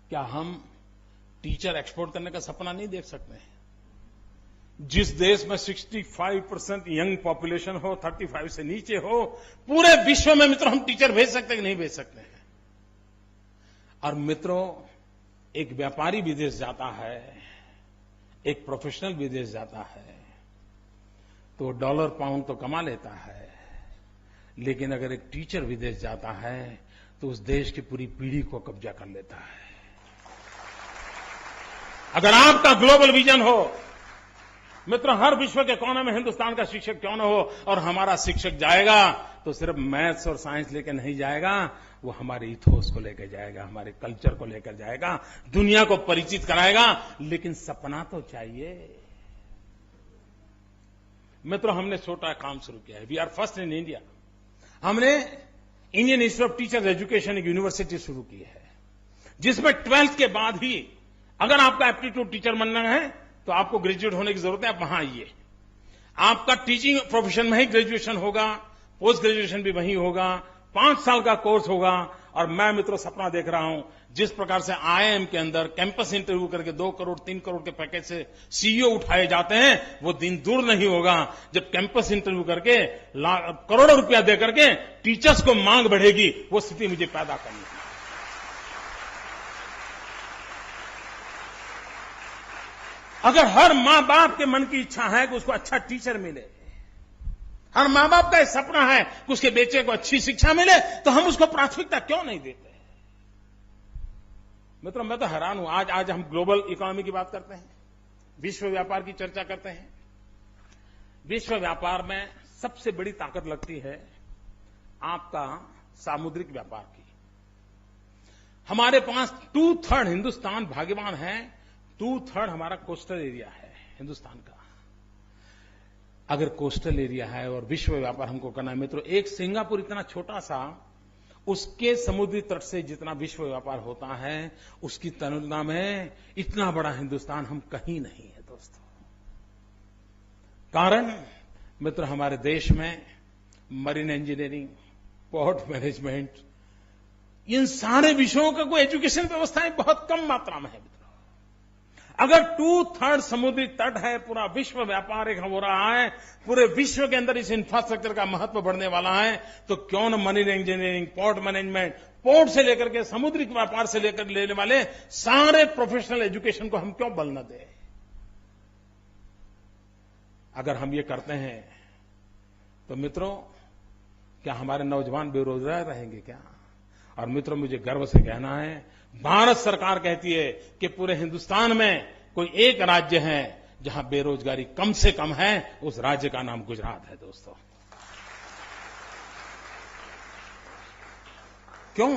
क्या हम टीचर एक्सपोर्ट करने का सपना नहीं देख सकते हैं? जिस देश में 65% यंग पॉपुलेशन हो, 35 से नीचे हो, पूरे विश्व में मित्रों हम टीचर भेज सकते हैं कि नहीं भेज सकते हैं? और मित्रों, एक व्यापारी विदेश जाता है, एक प्रोफेशनल विदेश जाता है, तो डॉलर पाउंड तो कमा लेता है, लेकिन अगर एक टीचर विदेश जाता है तो उस देश की पूरी पीढ़ी को कब्जा कर लेता है। अगर आपका ग्लोबल विजन हो, मित्रों, हर विश्व के कोने में हिंदुस्तान का शिक्षक क्यों न हो, और हमारा शिक्षक जाएगा तो सिर्फ मैथ्स और साइंस लेकर नहीं जाएगा, वो हमारे इथोस को लेकर जाएगा, हमारे कल्चर को लेकर जाएगा, दुनिया को परिचित कराएगा। लेकिन सपना तो चाहिए। मित्रों, हमने छोटा काम शुरू किया है। We are first in India. हमने Indian institute of teachers education एक यूनिवर्सिटी शुरू की है, जिसमें 12th के बाद ही अगर आपका एप्टीट्यूड टीचर बनना है तो आपको ग्रेजुएट होने की जरूरत है। आप वहां आइए। आपका टीचिंग प्रोफेशन में ही ग्रेजुएशन होगा, पोस्ट ग्रेजुएशन भी वहीं होगा, 5 साल का कोर्स होगा। और मैं मित्रों सपना देख रहा हूं, जिस प्रकार से आईआईएम के अंदर कैंपस इंटरव्यू करके 2 करोड़ 3 करोड़ के पैकेज से सीईओ उठाए जाते हैं, वो दिन दूर नहीं होगा जब कैंपस इंटरव्यू करके करोड़ों रुपया दे करके टीचर्स को मांग बढ़ेगी। वो स्थिति मुझे पैदा करनी है। अगर हर मां बाप के मन की इच्छा है कि उसको अच्छा टीचर मिले, हर मां बाप का सपना है कि उसके बेटे को अच्छी शिक्षा मिले, तो हम उसको प्राथमिकता क्यों नहीं देते? मित्रों, मैं तो हैरान हूं। आज हम ग्लोबल इकोनॉमी की बात करते हैं, विश्व व्यापार की चर्चा करते हैं। विश्व व्यापार में सबसे बड़ी ताकत लगती है आपका सामुद्रिक व्यापार की। हमारे पास 2/3 हिंदुस्तान भाग्यवान है, 2/3 हमारा कोस्टल एरिया है हिंदुस्तान का। अगर कोस्टल एरिया है और विश्व व्यापार हमको करना है मित्रों, एक सिंगापुर इतना छोटा सा, उसके समुद्री तट से जितना विश्व व्यापार होता है, उसकी तुलना में इतना बड़ा हिंदुस्तान हम कहीं नहीं है दोस्तों। कारण मित्रों, हमारे देश में मरीन इंजीनियरिंग, पोर्ट मैनेजमेंट, इन सारे विषयों का कोई एजुकेशन व्यवस्थाएं बहुत कम मात्रा में है। अगर 2/3 समुद्री तट है, पूरा विश्व व्यापार एक हो रहा है, पूरे विश्व के अंदर इस इंफ्रास्ट्रक्चर का महत्व बढ़ने वाला है, तो क्यों न marine engineering, port management, port से लेकर के समुद्री व्यापार से लेकर लेने वाले सारे प्रोफेशनल एजुकेशन को हम क्यों बल न दें? अगर हम ये करते हैं तो मित्रों, क्या हमारे नौजवान बेरोजगार रहेंगे क्या? और मित्रों, मुझे गर्व से कहना है, भारत सरकार कहती है कि पूरे हिंदुस्तान में कोई एक राज्य है जहां बेरोजगारी कम से कम है, उस राज्य का नाम गुजरात है दोस्तों। क्यों?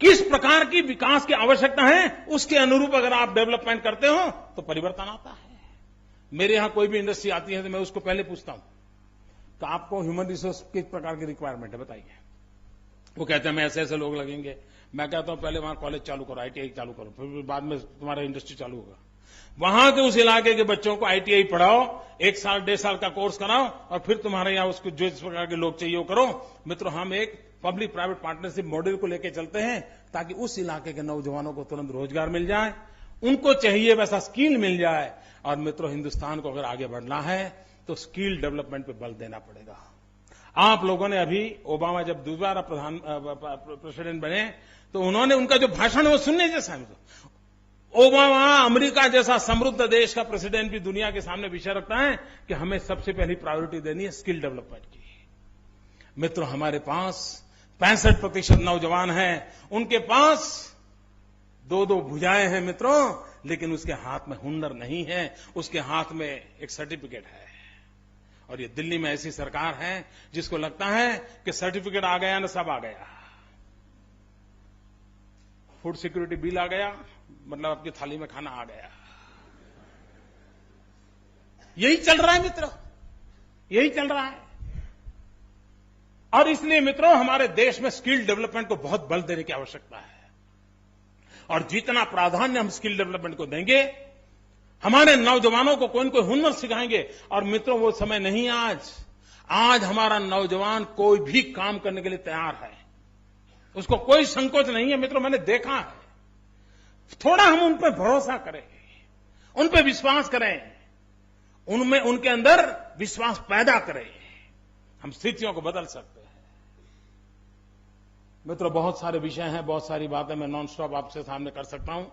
किस प्रकार की विकास की आवश्यकता है, उसके अनुरूप अगर आप डेवलपमेंट करते हो तो परिवर्तन आता है। मेरे यहां कोई भी इंडस्ट्री आती है तो मैं उसको पहले पूछता हूं तो आपको ह्यूमन रिसोर्स किस प्रकार की रिक्वायरमेंट है बताइए। वो कहते हैं मैं ऐसे लोग लगेंगे। मैं कहता हूं पहले वहां कॉलेज चालू करो, आईटीआई चालू करो, फिर बाद में तुम्हारा इंडस्ट्री चालू होगा। वहां के उस इलाके के बच्चों को आईटीआई पढ़ाओ, 1 साल 1.5 साल का कोर्स कराओ, और फिर तुम्हारे यहां उसको जो इस प्रकार के लोग चाहिए वो करो। मित्रों, हम एक पब्लिक प्राइवेट पार्टनरशिप मॉडल को लेकर चलते हैं ताकि उस इलाके के नौजवानों को तुरंत रोजगार मिल जाए, उनको चाहिए वैसा स्किल मिल जाए। और मित्रों, हिंदुस्तान को अगर आगे बढ़ना है तो स्किल डेवलपमेंट पे बल देना पड़ेगा। आप लोगों ने अभी ओबामा जब दोबारा प्रेसिडेंट बने तो उन्होंने उनका जो भाषण है वो सुनने जैसा है। ओबामा अमेरिका जैसा समृद्ध देश का प्रेसिडेंट भी दुनिया के सामने विषय रखता है कि हमें सबसे पहली प्रायोरिटी देनी है स्किल डेवलपमेंट की। मित्रों, हमारे पास 65% नौजवान हैं, उनके पास 2-2 भुजाएं हैं मित्रों, लेकिन उसके हाथ में हुनर नहीं है, उसके हाथ में एक सर्टिफिकेट है। और ये दिल्ली में ऐसी सरकार है जिसको लगता है कि सर्टिफिकेट आ गया ना सब आ गया। फूड सिक्योरिटी बिल आ गया, मतलब आपकी थाली में खाना आ गया। यही चल रहा है मित्रों। यही चल रहा है। और इसलिए मित्रों, हमारे देश में स्किल डेवलपमेंट को बहुत बल देने की आवश्यकता है। और जितना प्राधान्य हम स्किल डेवलपमेंट को देंगे, हमारे नौजवानों को कोई न कोई हुनर सिखाएंगे। और मित्रों, वो समय नहीं आज हमारा नौजवान कोई भी काम करने के लिए तैयार है, उसको कोई संकोच नहीं है। मित्रों, मैंने देखा है। थोड़ा हम उन पर भरोसा करें, उन पर विश्वास करें, उनमें उनके अंदर विश्वास पैदा करें, हम स्थितियों को बदल सकते हैं। मित्रों, बहुत सारे विषय हैं, बहुत सारी बातें मैं नॉन स्टॉप आपसे सामने कर सकता हूं।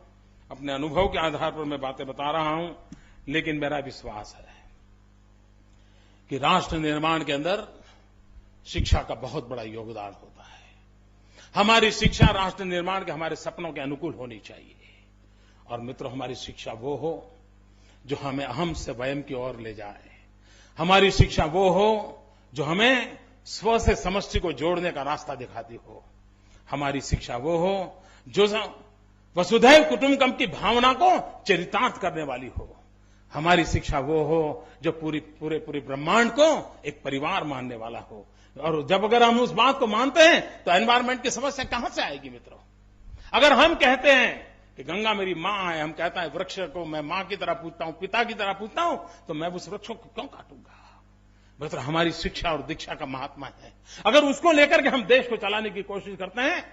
अपने अनुभव के आधार पर मैं बातें बता रहा हूं, लेकिन मेरा विश्वास है कि राष्ट्र निर्माण के अंदर शिक्षा का बहुत बड़ा योगदान होता है। हमारी शिक्षा राष्ट्र निर्माण के, हमारे सपनों के अनुकूल होनी चाहिए। और मित्रों, हमारी शिक्षा वो हो जो हमें अहम से वयम की ओर ले जाए। हमारी शिक्षा वो हो जो हमें स्व से समष्टि को जोड़ने का रास्ता दिखाती हो। हमारी शिक्षा वो हो जो वसुधैव कुटुंबकम की भावना को चरितार्थ करने वाली हो। हमारी शिक्षा वो हो जो पूरे ब्रह्मांड को एक परिवार मानने वाला हो। और जब अगर हम उस बात को मानते हैं तो एनवायरमेंट की समस्या कहां से आएगी मित्रों? अगर हम कहते हैं कि गंगा मेरी मां है, हम कहता है वृक्ष को मैं मां की तरह पूजता हूं, पिता की तरह पूजता हूं, तो मैं उस वृक्ष को क्यों काटूंगा? मित्रों, हमारी शिक्षा और दीक्षा का महात्मा है। अगर उसको लेकर के हम देश को चलाने की कोशिश करते हैं,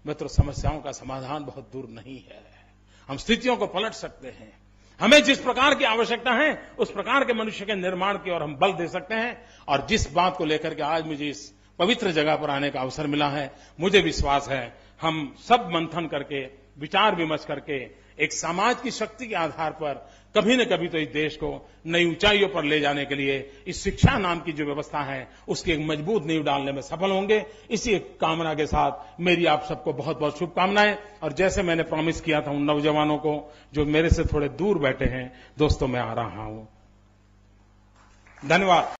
मित्रों, समस्याओं का समाधान बहुत दूर नहीं है। हम स्थितियों को पलट सकते हैं। हमें जिस प्रकार की आवश्यकता है उस प्रकार के मनुष्य के निर्माण की ओर हम बल दे सकते हैं। और जिस बात को लेकर के आज मुझे इस पवित्र जगह पर आने का अवसर मिला है, मुझे विश्वास है हम सब मंथन करके, विचार विमर्श करके, एक समाज की शक्ति के आधार पर कभी न कभी तो इस देश को नई ऊंचाइयों पर ले जाने के लिए इस शिक्षा नाम की जो व्यवस्था है उसकी एक मजबूत नींव डालने में सफल होंगे। इसी कामना के साथ मेरी आप सबको बहुत बहुत शुभकामनाएं। और जैसे मैंने प्रॉमिस किया था उन नौजवानों को जो मेरे से थोड़े दूर बैठे हैं, दोस्तों, मैं आ रहा हूं। धन्यवाद।